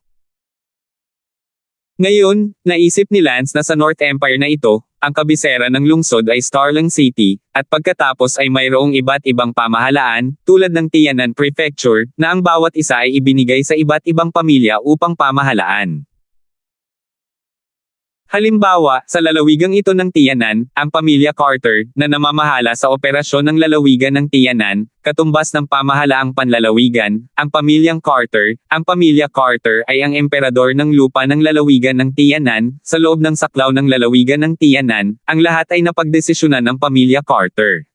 Ngayon, naisip ni Lance na sa North Empire na ito, ang kabisera ng lungsod ay Starling City, at pagkatapos ay mayroong iba't ibang pamahalaan, tulad ng Tianan Prefecture, na ang bawat isa ay ibinigay sa iba't ibang pamilya upang pamahalaan. Halimbawa, sa lalawigang ito ng Tianan, ang pamilya Carter, na namamahala sa operasyon ng lalawigan ng Tianan, katumbas ng pamahalaang panlalawigan, ang pamilyang Carter, ang pamilya Carter ay ang emperador ng lupa ng lalawigan ng Tianan, sa loob ng saklaw ng lalawigan ng Tianan, ang lahat ay napagdesisyonan ng pamilya Carter.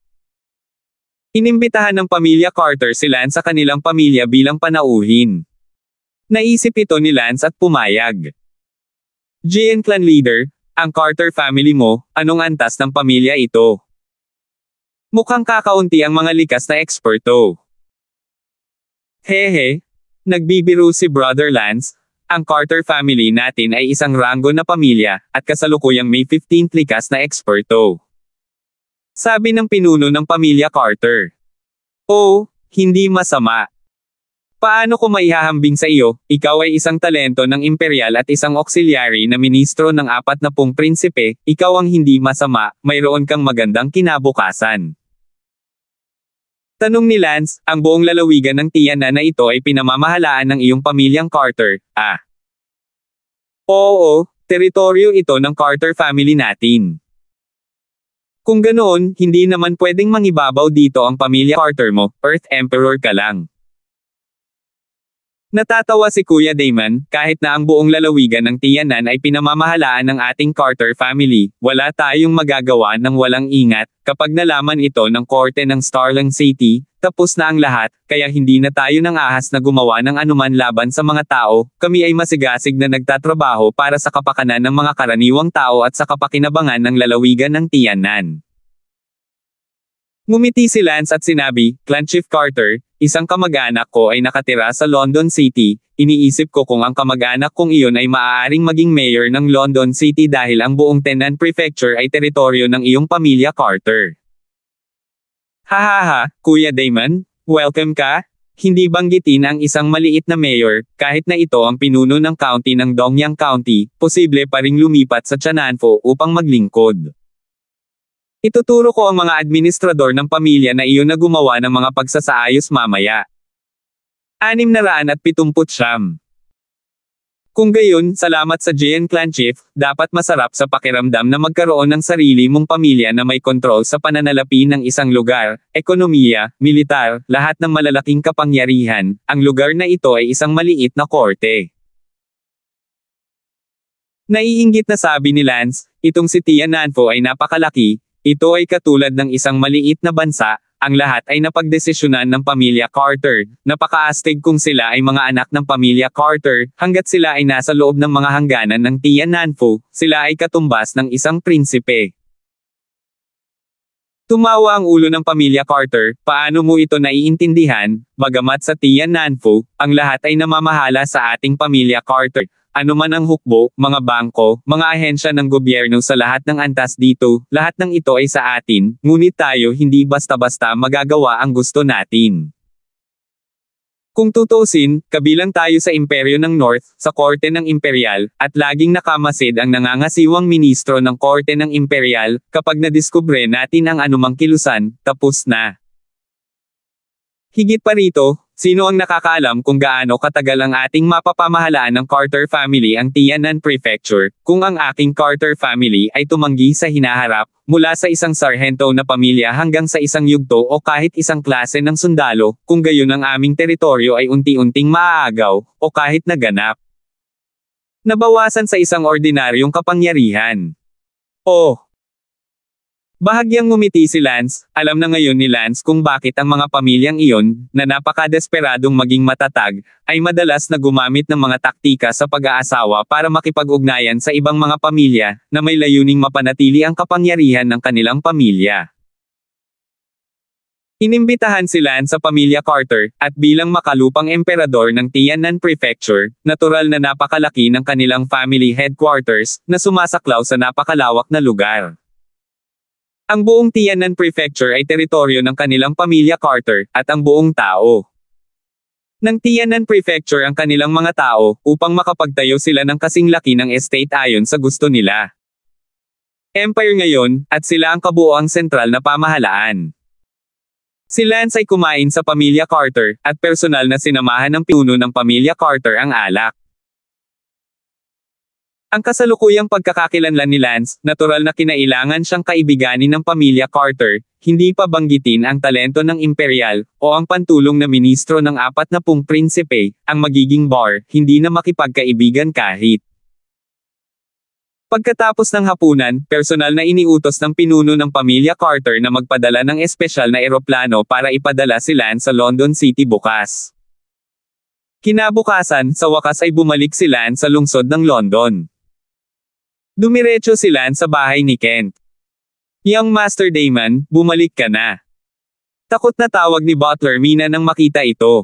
Inimbitahan ng pamilya Carter si Lance sa kanilang pamilya bilang panauhin. Naisip ito ni Lance at pumayag. GN Clan Leader, ang Carter family mo, anong antas ng pamilya ito? Mukhang kakaunti ang mga likas na eksperto. Hehe, nagbibiro si Brother Lance, ang Carter family natin ay isang ranggo na pamilya, at kasalukuyang may 15th likas na eksperto. Sabi ng pinuno ng pamilya Carter. Oh, hindi masama. Paano ko maihahambing sa iyo, ikaw ay isang talento ng imperial at isang auxiliary na ministro ng 40 prinsipe, ikaw ang hindi masama, mayroon kang magandang kinabukasan. Tanong ni Lance, ang buong lalawigan ng Tiyanan na ito ay pinamamahalaan ng iyong pamilyang Carter, ah? Oo, teritoryo ito ng Carter family natin. Kung ganoon, hindi naman pwedeng mangibabaw dito ang pamilya Carter mo, Earth Emperor ka lang. Natatawa si Kuya Damon, kahit na ang buong lalawigan ng Tiyanan ay pinamamahalaan ng ating Carter family, wala tayong magagawa ng walang ingat, kapag nalaman ito ng korte ng Starling City, tapos na ang lahat, kaya hindi na tayo nang ahas na gumawa ng anuman laban sa mga tao, kami ay masigasig na nagtatrabaho para sa kapakanan ng mga karaniwang tao at sa kapakinabangan ng lalawigan ng Tiyanan. Ngumiti si Lance at sinabi, Clan Chief Carter, isang kamag-anak ko ay nakatira sa London City, iniisip ko kung ang kamag-anak kong iyon ay maaaring maging mayor ng London City dahil ang buong Tenan Prefecture ay teritoryo ng iyong pamilya Carter. Hahaha, Kuya Damon, welcome ka? Hindi banggitin ang isang maliit na mayor, kahit na ito ang pinuno ng county ng Dongyang County, posible pa ring lumipat sa Tiananfo upang maglingkod. Ituturo ko ang mga administrador ng pamilya na iyon na gumawa ng mga pagsasaayos mamaya. 679. Kung gayon, salamat sa JN Clan Chief, dapat masarap sa pakiramdam na magkaroon ng sarili mong pamilya na may kontrol sa pananalapi ng isang lugar, ekonomiya, militar, lahat ng malalaking kapangyarihan, ang lugar na ito ay isang maliit na korte. Naiinggit na sabi ni Lance, itong si Tiananfo ay napakalaki, ito ay katulad ng isang maliit na bansa, ang lahat ay napagdesisyonan ng pamilya Carter, napakaastig kung sila ay mga anak ng pamilya Carter, hanggat sila ay nasa loob ng mga hangganan ng Tiananfo, sila ay katumbas ng isang prinsipe. Tumawa ang ulo ng pamilya Carter, paano mo ito naiintindihan, bagamat sa Tiananfo, ang lahat ay namamahala sa ating pamilya Carter. Ano man ang hukbo, mga bangko, mga ahensya ng gobyerno sa lahat ng antas dito, lahat ng ito ay sa atin, ngunit tayo hindi basta-basta magagawa ang gusto natin. Kung tutusin, kabilang tayo sa imperyo ng North, sa korte ng imperial, at laging nakamasid ang nangangasiwang ministro ng korte ng imperial, kapag nadiskubre natin ang anumang kilusan, tapos na. Higit pa rito, sino ang nakakaalam kung gaano katagal ang ating mapapamahalaan ng Carter family ang Tianan Prefecture, kung ang aking Carter family ay tumanggi sa hinaharap, mula sa isang sarhento na pamilya hanggang sa isang yugto o kahit isang klase ng sundalo, kung gayon ang aming teritoryo ay unti-unting maaagaw, o kahit naganap. Nabawasan sa isang ordinaryong kapangyarihan. Oh! Bahagyang ngumiti si Lance, alam na ngayon ni Lance kung bakit ang mga pamilyang iyon, na napakadesperadong maging matatag, ay madalas na gumamit ng mga taktika sa pag-aasawa para makipag-ugnayan sa ibang mga pamilya, na may layuning mapanatili ang kapangyarihan ng kanilang pamilya. Inimbitahan si Lance sa pamilya Carter, at bilang makalupang emperador ng Tianan Prefecture, natural na napakalaki ng kanilang family headquarters, na sumasaklaw sa napakalawak na lugar. Ang buong Tianan Prefecture ay teritoryo ng kanilang pamilya Carter, at ang buong tao ng Tianan Prefecture ang kanilang mga tao, upang makapagtayo sila ng kasing laki ng estate ayon sa gusto nila. Empire ngayon, at sila ang kabuoang sentral na pamahalaan. Si Lance ay kumain sa pamilya Carter, at personal na sinamahan ng pinuno ng pamilya Carter ang alak. Ang kasalukuyang pagkakakilanlan ni Lance, natural na kinailangan siyang kaibiganin ng pamilya Carter, hindi pa banggitin ang talento ng imperial, o ang pantulong na ministro ng 40 prinsipe, ang magiging bar, hindi na makipagkaibigan kahit. Pagkatapos ng hapunan, personal na iniutos ng pinuno ng pamilya Carter na magpadala ng espesyal na eroplano para ipadala si Lance sa London City bukas. Kinabukasan, sa wakas ay bumalik si Lance sa lungsod ng London. Dumiretso si Lance sa bahay ni Kent. Young Master Damon, bumalik ka na. Takot na tawag ni Butler Mina nang makita ito.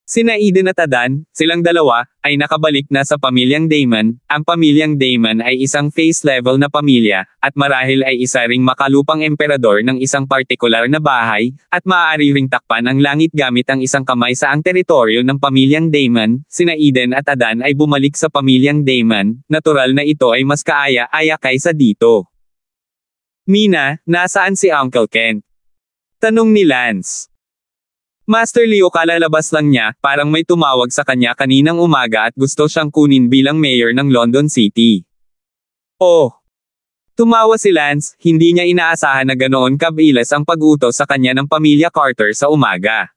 Sina Eden at Adan, silang dalawa, ay nakabalik na sa pamilyang Damon. Ang pamilyang Damon ay isang face level na pamilya, at marahil ay isa ring makalupang emperador ng isang partikular na bahay, at maaari ring takpan ang langit gamit ang isang kamay sa ang teritoryo ng pamilyang Damon. Sina Eden at Adan ay bumalik sa pamilyang Damon, natural na ito ay mas kaaya-aya kaysa dito. Mina, nasaan si Uncle Kent? Tanong ni Lance. Master Leo, kalalabas lang niya, parang may tumawag sa kanya kaninang umaga at gusto siyang kunin bilang mayor ng London City. Oh! Tumawa si Lance, hindi niya inaasahan na ganoon kabilis ang pag-utos sa kanya ng pamilya Carter sa umaga.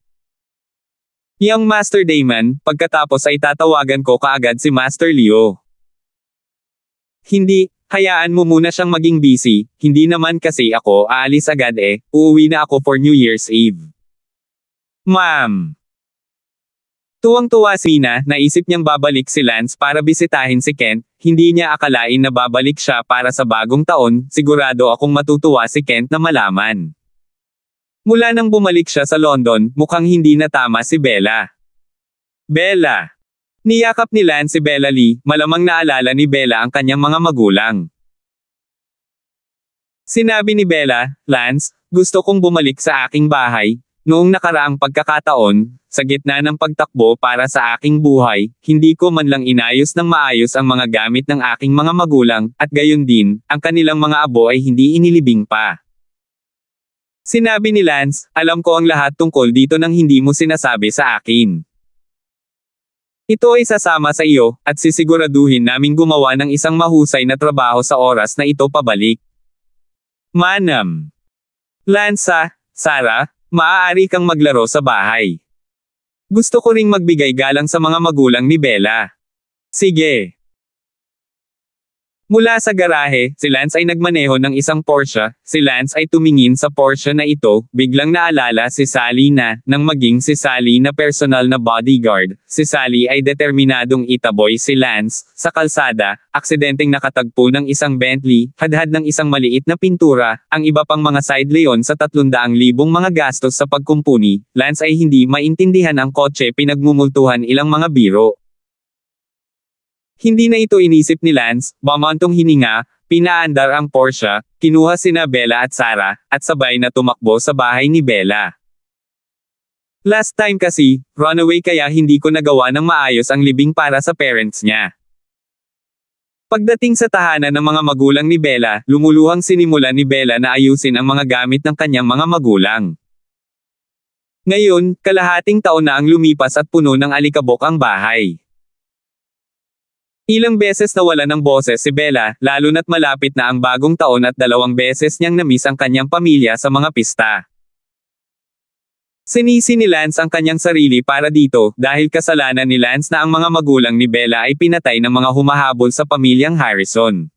Young Master Damon, pagkatapos ay tatawagan ko kaagad si Master Leo. Hindi, hayaan mo muna siyang maging busy, hindi naman kasi ako aalis agad uuwi na ako for New Year's Eve. Ma'am. Tuwang-tuwa si Nina, naisip niyang babalik si Lance para bisitahin si Kent, hindi niya akalain na babalik siya para sa bagong taon, sigurado akong matutuwa si Kent na malaman. Mula nang bumalik siya sa London, mukhang hindi na tama si Bella. Bella. Niyakap ni Lance si Bella Lee, malamang naalala ni Bella ang kanyang mga magulang. Sinabi ni Bella, Lance, gusto kong bumalik sa aking bahay. Noong nakaraang pagkakataon, sa gitna ng pagtakbo para sa aking buhay, hindi ko man lang inayos ng maayos ang mga gamit ng aking mga magulang, at gayon din, ang kanilang mga abo ay hindi inilibing pa. Sinabi ni Lance, alam ko ang lahat tungkol dito nang hindi mo sinasabi sa akin. Ito ay sasama sa iyo, at sisiguraduhin naming gumawa ng isang mahusay na trabaho sa oras na ito pabalik. Manam. Lance, Sarah, maaari kang maglaro sa bahay. Gusto ko ring magbigay galang sa mga magulang ni Bella. Sige. Mula sa garahe, si Lance ay nagmaneho ng isang Porsche. Si Lance ay tumingin sa Porsche na ito, biglang naalala si Sally na, nang maging si Sally na personal na bodyguard, si Sally ay determinadong itaboy si Lance, sa kalsada, aksidenteng nakatagpo ng isang Bentley, hadhad ng isang maliit na pintura, ang iba pang mga side leon sa 300,000 mga gastos sa pagkumpuni, Lance ay hindi maintindihan ang kotse pinagmumultuhan ilang mga biro. Hindi na ito inisip ni Lance, bumantong hininga, pinaandar ang Porsche, kinuha sina Bella at Sarah, at sabay na tumakbo sa bahay ni Bella. Last time kasi, runaway kaya hindi ko nagawa ng maayos ang libing para sa parents niya. Pagdating sa tahanan ng mga magulang ni Bella, lumuluhang sinimulan ni Bella na ayusin ang mga gamit ng kanyang mga magulang. Ngayon, kalahating taon na ang lumipas at puno ng alikabok ang bahay. Ilang beses nawala ng boses si Bella, lalo na't malapit na ang bagong taon at 2 beses niyang namiss ang kanyang pamilya sa mga pista. Sinisi ni Lance ang kanyang sarili para dito, dahil kasalanan ni Lance na ang mga magulang ni Bella ay pinatay ng mga humahabol sa pamilyang Harrison.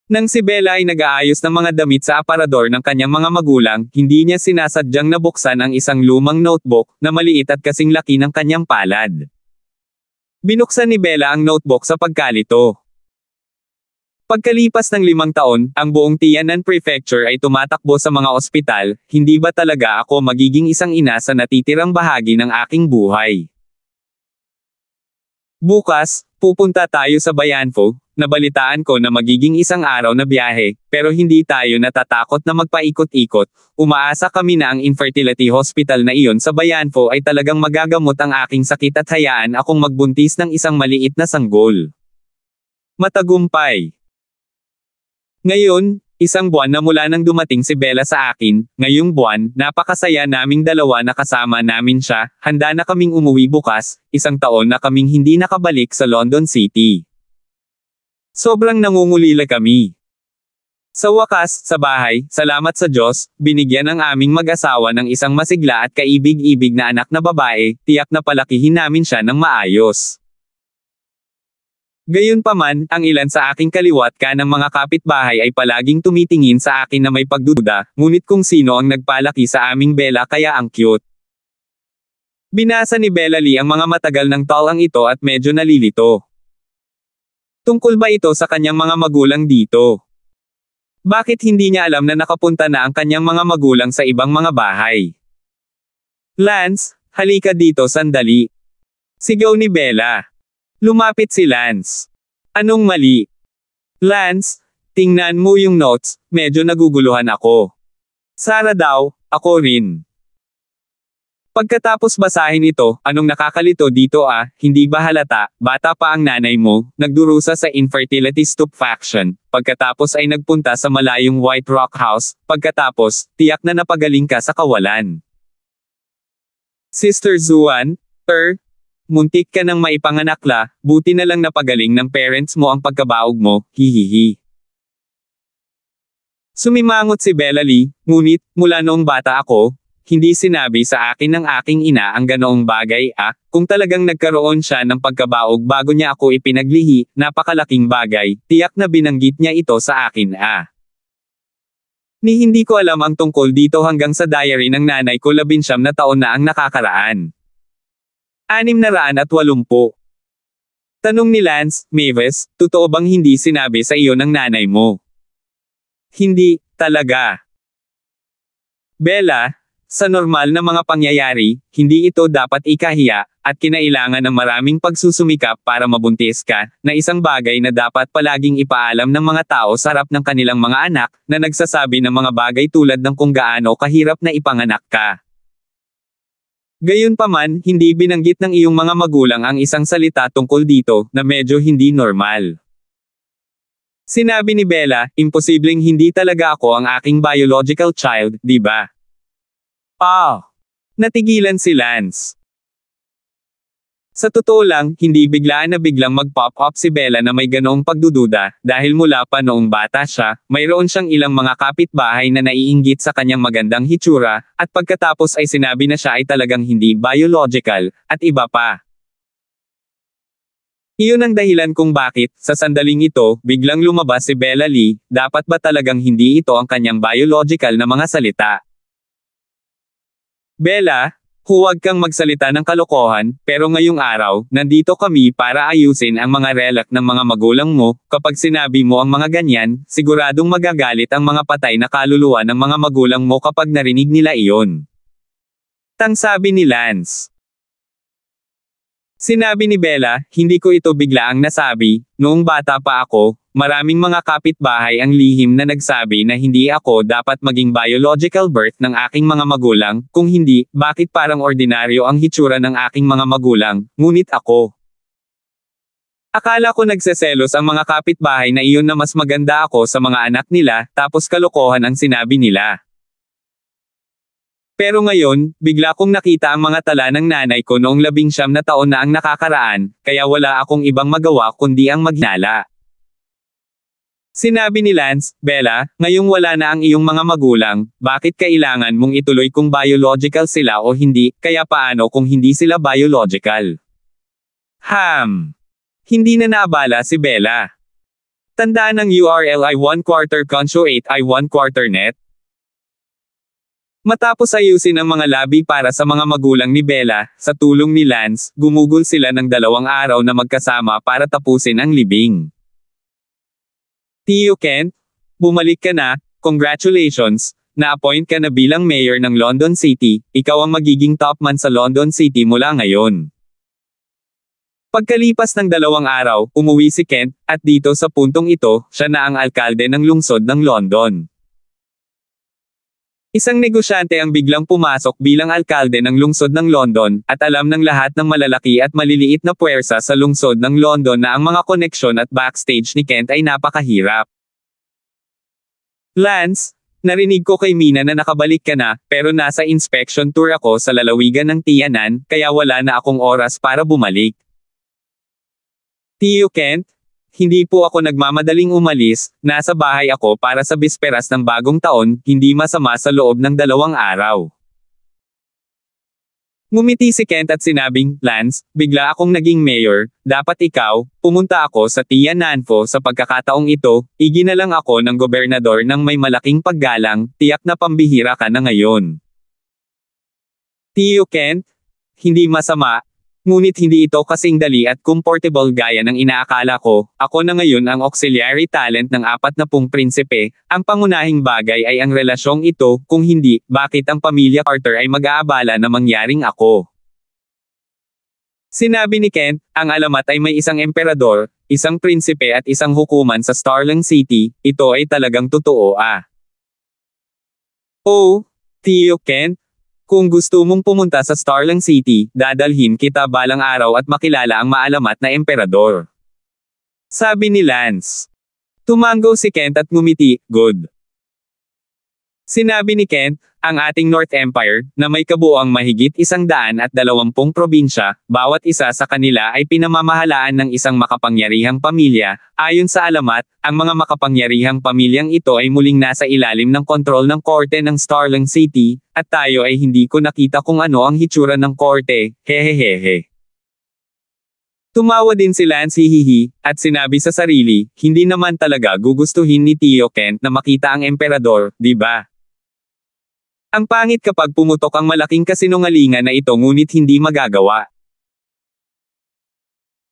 Nang si Bella ay nag-aayos ng mga damit sa aparador ng kanyang mga magulang, hindi niya sinasadyang nabuksan ang isang lumang notebook, na maliit at kasing laki ng kanyang palad. Binuksan ni Bella ang notebook sa pagkalito. Pagkalipas ng 5 taon, ang buong Tianan Prefecture ay tumatakbo sa mga ospital, hindi ba talaga ako magiging isang ina sa natitirang bahagi ng aking buhay? Bukas, pupunta tayo sa Bayanfo, nabalitaan ko na magiging isang araw na biyahe, pero hindi tayo natatakot na magpaikot-ikot, umaasa kami na ang infertility hospital na iyon sa Bayanfo ay talagang magagamot ang aking sakit at hayaan akong magbuntis ng isang maliit na sanggol. Matagumpay. Ngayon, 1 buwan na mula nang dumating si Bella sa akin, ngayong buwan, napakasaya naming dalawa na kasama namin siya, handa na kaming umuwi bukas, 1 taon na kaming hindi nakabalik sa London City. Sobrang nangungulila kami. Sa wakas, sa bahay, salamat sa Diyos, binigyan ng aming mag-asawa ng isang masigla at kaibig-ibig na anak na babae, tiyak na palakihin namin siya ng maayos. Gayunpaman, ang ilan sa aking kaliwat ng mga kapitbahay ay palaging tumitingin sa akin na may pagduda, ngunit kung sino ang nagpalaki sa aming Bella kaya ang cute. Binasa ni Bella Lee ang mga matagal ng talang ito at medyo nalilito. Tungkol ba ito sa kanyang mga magulang dito? Bakit hindi niya alam na nakapunta na ang kanyang mga magulang sa ibang mga bahay? Lance, halika dito sandali. Sigaw ni Bella. Lumapit si Lance. Anong mali? Lance, tingnan mo yung notes, medyo naguguluhan ako. Sarah daw, ako rin. Pagkatapos basahin ito, anong nakakalito dito hindi ba halata, bata pa ang nanay mo, nagdurusa sa infertility stupefaction, pagkatapos ay nagpunta sa malayong White Rock House, pagkatapos, tiyak na napagaling ka sa kawalan. Sister Zuan, muntik ka nang maipanganakla, buti na lang napagaling ng parents mo ang pagkabaog mo, hihihi. Sumimangot si Bella Lee, ngunit, mula noong bata ako, hindi sinabi sa akin ng aking ina ang ganoong bagay kung talagang nagkaroon siya ng pagkabaog bago niya ako ipinaglihi, napakalaking bagay, tiyak na binanggit niya ito sa akin Ni hindi ko alam ang tungkol dito hanggang sa diary ng nanay ko 19 na taon na ang nakakaraan. 680. Tanong ni Lance, Mavis, totoo bang hindi sinabi sa iyo ng nanay mo? Hindi, talaga. Bella, sa normal na mga pangyayari, hindi ito dapat ikahiya, at kinailangan ng maraming pagsusumikap para mabuntis ka, na isang bagay na dapat palaging ipaalam ng mga tao sa harap ng kanilang mga anak, na nagsasabi ng mga bagay tulad ng kung gaano kahirap na ipanganak ka. Gayunpaman, hindi binanggit ng iyong mga magulang ang isang salita tungkol dito, na medyo hindi normal. Sinabi ni Bella, imposibleng hindi talaga ako ang aking biological child, di ba? Natigilan si Lance. Sa totoo lang, hindi biglaan na biglang mag-pop up si Bella na may ganoong pagdududa, dahil mula pa noong bata siya, mayroon siyang ilang mga kapitbahay na naiinggit sa kanyang magandang hitsura, at pagkatapos ay sinabi na siya ay talagang hindi biological, at iba pa. Iyon ang dahilan kung bakit, sa sandaling ito, biglang lumabas si Bella Lee, dapat ba talagang hindi ito ang kanyang biological na mga salita? Bella, huwag kang magsalita ng kalokohan, pero ngayong araw, nandito kami para ayusin ang mga relak ng mga magulang mo, kapag sinabi mo ang mga ganyan, siguradong magagalit ang mga patay na kaluluwa ng mga magulang mo kapag narinig nila iyon. Sabi ni Lance. Sinabi ni Bella, hindi ko ito biglaang nasabi, noong bata pa ako, maraming mga kapitbahay ang lihim na nagsabi na hindi ako dapat maging biological birth ng aking mga magulang, kung hindi, bakit parang ordinaryo ang hitsura ng aking mga magulang, ngunit ako. Akala ko nagseselos ang mga kapitbahay na iyon na mas maganda ako sa mga anak nila, tapos kalokohan ang sinabi nila. Pero ngayon, bigla kong nakita ang mga tala ng nanay ko noong 19 na taon na ang nakakaraan, kaya wala akong ibang magawa kundi ang maghinala. Sinabi ni Lance, Bella, ngayong wala na ang iyong mga magulang, bakit kailangan mong ituloy kung biological sila o hindi, kaya paano kung hindi sila biological? Hindi na naabala si Bella. Tandaan ng URL I1/4 Conso 8 I1/4 net. Matapos ayusin ang mga labi para sa mga magulang ni Bella, sa tulong ni Lance, gumugol sila ng 2 araw na magkasama para tapusin ang libing. Tio Kent, bumalik ka na, congratulations, na-appoint ka na bilang mayor ng London City, ikaw ang magiging top man sa London City mula ngayon. Pagkalipas ng 2 araw, umuwi si Kent, at dito sa puntong ito, siya na ang alkalde ng lungsod ng London. Isang negosyante ang biglang pumasok bilang alkalde ng lungsod ng London, at alam ng lahat ng malalaki at maliliit na puwersa sa lungsod ng London na ang mga koneksyon at backstage ni Kent ay napakahirap. Lance, narinig ko kay Mina na nakabalik ka na, pero nasa inspection tour ako sa lalawigan ng Tianan, kaya wala na akong oras para bumalik. Tio Kent, hindi po ako nagmamadaling umalis, nasa bahay ako para sa bisperas ng bagong taon, hindi masama sa loob ng 2 araw. Ngumiti si Kent at sinabing, Lance, bigla akong naging mayor, dapat ikaw, pumunta ako sa Tiananfo sa pagkakataong ito, iginalang ako ng gobernador ng may malaking paggalang, tiyak na pambihira ka na ngayon. Tio Kent, hindi masama, ngunit hindi ito kasing dali at comfortable gaya ng inaakala ko, ako na ngayon ang auxiliary talent ng 40 prinsipe, ang pangunahing bagay ay ang relasyong ito, kung hindi, bakit ang pamilya Carter ay mag-aabala na mangyaring ako? Sinabi ni Kent, ang alamat ay may isang emperador, isang prinsipe at isang hukuman sa Starling City, ito ay talagang totoo Oh, Tio Kent, Kung gusto mong pumunta sa Starling City, dadalhin kita balang araw at makilala ang maalamat na emperador. Sabi ni Lance. Tumango si Kent at ngumiti, good. Sinabi ni Kent, ang ating North Empire, na may kabuuang mahigit 120 probinsya, bawat isa sa kanila ay pinamamahalaan ng isang makapangyarihang pamilya. Ayon sa alamat, ang mga makapangyarihang pamilyang ito ay muling nasa ilalim ng kontrol ng korte ng Starling City, at tayo ay hindi ko nakita kung ano ang hitsura ng korte, hehehehe. Tumawa din si Lance hihihi, at sinabi sa sarili, hindi naman talaga gugustuhin ni Tio Kent na makita ang emperador, di ba? Ang pangit kapag pumutok ang malaking kasinungalingan na ito ngunit hindi magagawa.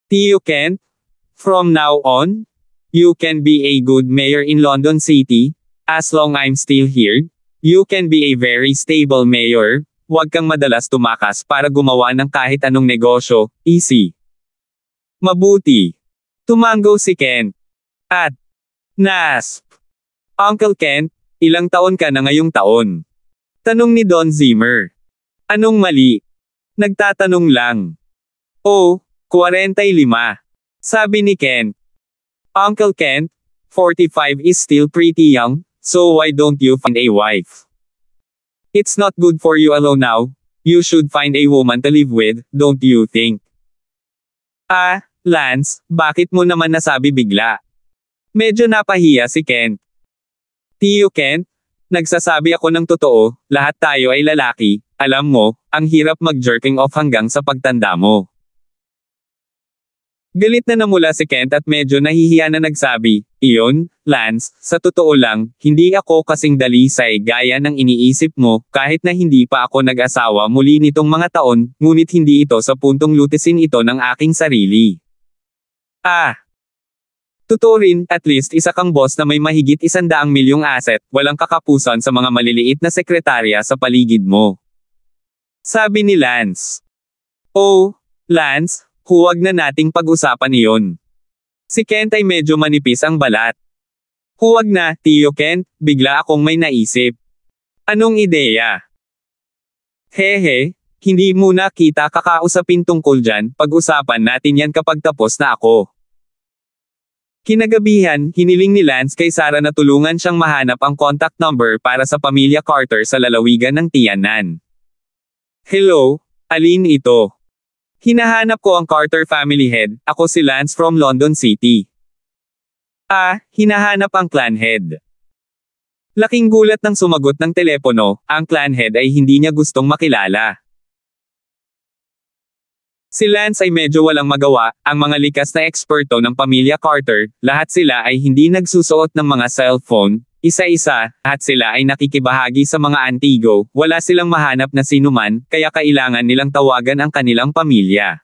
Tio Kent, from now on, you can be a good mayor in London City, as long I'm still here, you can be a very stable mayor, huwag kang madalas tumakas para gumawa ng kahit anong negosyo, easy. Mabuti. Tumango si Kent. At, Nasp. Uncle Kent, ilang taon ka na ngayong taon? Tanong ni Don Zimmer. Anong mali? Nagtatanong lang. Oh, 45. Sabi ni Kent. Uncle Kent, 45 is still pretty young, so why don't you find a wife? It's not good for you alone now, you should find a woman to live with, don't you think? Ah, Lance, bakit mo naman nasabi bigla? Medyo napahiya si Kent. Tio Kent, nagsasabi ako ng totoo, lahat tayo ay lalaki, alam mo, ang hirap mag-jerking off hanggang sa pagtanda mo. Galit na namula si Kent at medyo nahihiya na nagsabi, iyon, Lance, sa totoo lang, hindi ako kasing dalisay gaya ng iniisip mo, kahit na hindi pa ako nag-asawa muli nitong mga taon, ngunit hindi ito sa puntong lutisin ito ng aking sarili. Ah! Totoo rin, at least isa kang boss na may mahigit 100 milyong asset, walang kakapusan sa mga maliliit na sekretarya sa paligid mo. Sabi ni Lance. Oh, Lance, huwag na nating pag-usapan iyon. Si Kent ay medyo manipis ang balat. Huwag na, Tio Kent, bigla akong may naisip. Anong ideya? Hehe, hindi muna kita kakausapin tungkol dyan, pag-usapan natin yan kapag tapos na ako. Kinagabihan, hiniling ni Lance kay Sarah na tulungan siyang mahanap ang contact number para sa pamilya Carter sa lalawigan ng Tianan. Hello, alin ito? Hinahanap ko ang Carter family head, ako si Lance from London City. Ah, hinahanap ang clan head. Laking gulat nang sumagot ng telepono, ang clan head ay hindi niya gustong makilala. Si Lance ay medyo walang magawa, ang mga likas na eksperto ng pamilya Carter, lahat sila ay hindi nagsusuot ng mga cellphone, isa-isa, at sila ay nakikibahagi sa mga antigo, wala silang mahanap na sinuman, kaya kailangan nilang tawagan ang kanilang pamilya.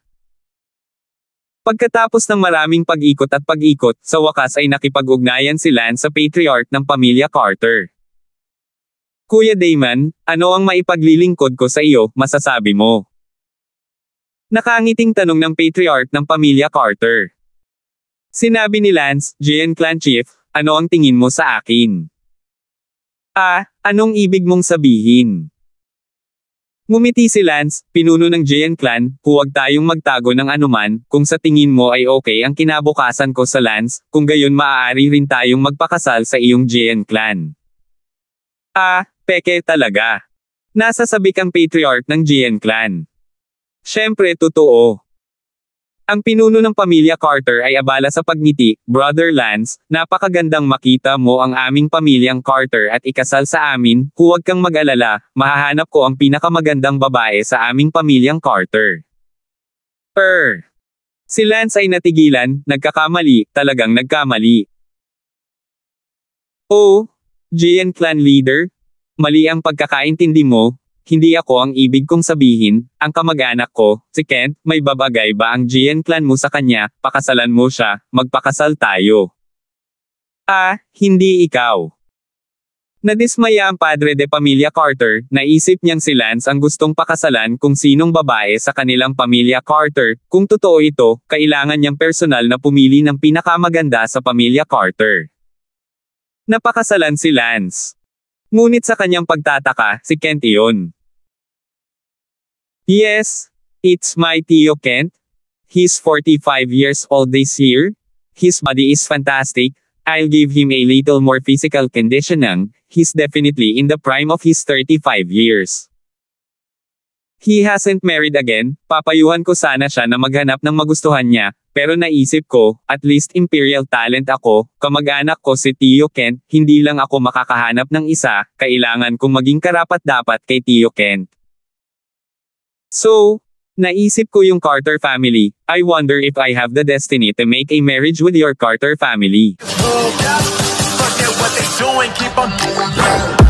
Pagkatapos ng maraming pag-ikot at pag-ikot, sa wakas ay nakipag-ugnayan si Lance sa patriarch ng pamilya Carter. Kuya Damon, ano ang maipaglilingkod ko sa iyo, masasabi mo? Nakangiting tanong ng patriarch ng pamilya Carter. Sinabi ni Lance, Gian Clan Chief, ano ang tingin mo sa akin? Ah, anong ibig mong sabihin? Ngumiti si Lance, pinuno ng Gian Clan, huwag tayong magtago ng anuman, kung sa tingin mo ay okay ang kinabukasan ko sa Lance, kung gayon maaari rin tayong magpakasal sa iyong Gian Clan. Ah, peke talaga. Nasa sabik ang patriarch ng Gian Clan. Siyempre totoo. Ang pinuno ng pamilya Carter ay abala sa pagngiti, Brother Lance, napakagandang makita mo ang aming pamilyang Carter at ikasal sa amin, huwag kang mag-alala, mahahanap ko ang pinakamagandang babae sa aming pamilyang Carter. Si Lance ay natigilan, nagkakamali, talagang nagkamali. Oh, Gian Clan Leader? Mali ang pagkakaintindi mo. Hindi ako ang ibig kong sabihin, ang kamag-anak ko, si Kent, may babagay ba ang Gian Clan mo sa kanya, pakasalan mo siya, magpakasal tayo. Ah, hindi ikaw. Nadismaya ang padre de pamilya Carter, naisip niyang si Lance ang gustong pakasalan kung sinong babae sa kanilang pamilya Carter, kung totoo ito, kailangan niyang personal na pumili ng pinakamaganda sa pamilya Carter. Napakasalan si Lance. Ngunit sa kanyang pagtataka, si Kent iyon. Yes, it's my Tio Kent. He's 45 years old this year. His body is fantastic. I'll give him a little more physical conditioning. He's definitely in the prime of his 35 years. He hasn't married again. Papayuhan ko sana siya na maghanap ng magustuhan niya, pero naisip ko, at least imperial talent ako, kamag-anak ko si Tio Kent, hindi lang ako makakahanap ng isa, kailangan kong maging karapat-dapat kay Tio Kent. So, naisip ko yung Carter family. I wonder if I have the destiny to make a marriage with your Carter family. Forget what they doing, keep on doing.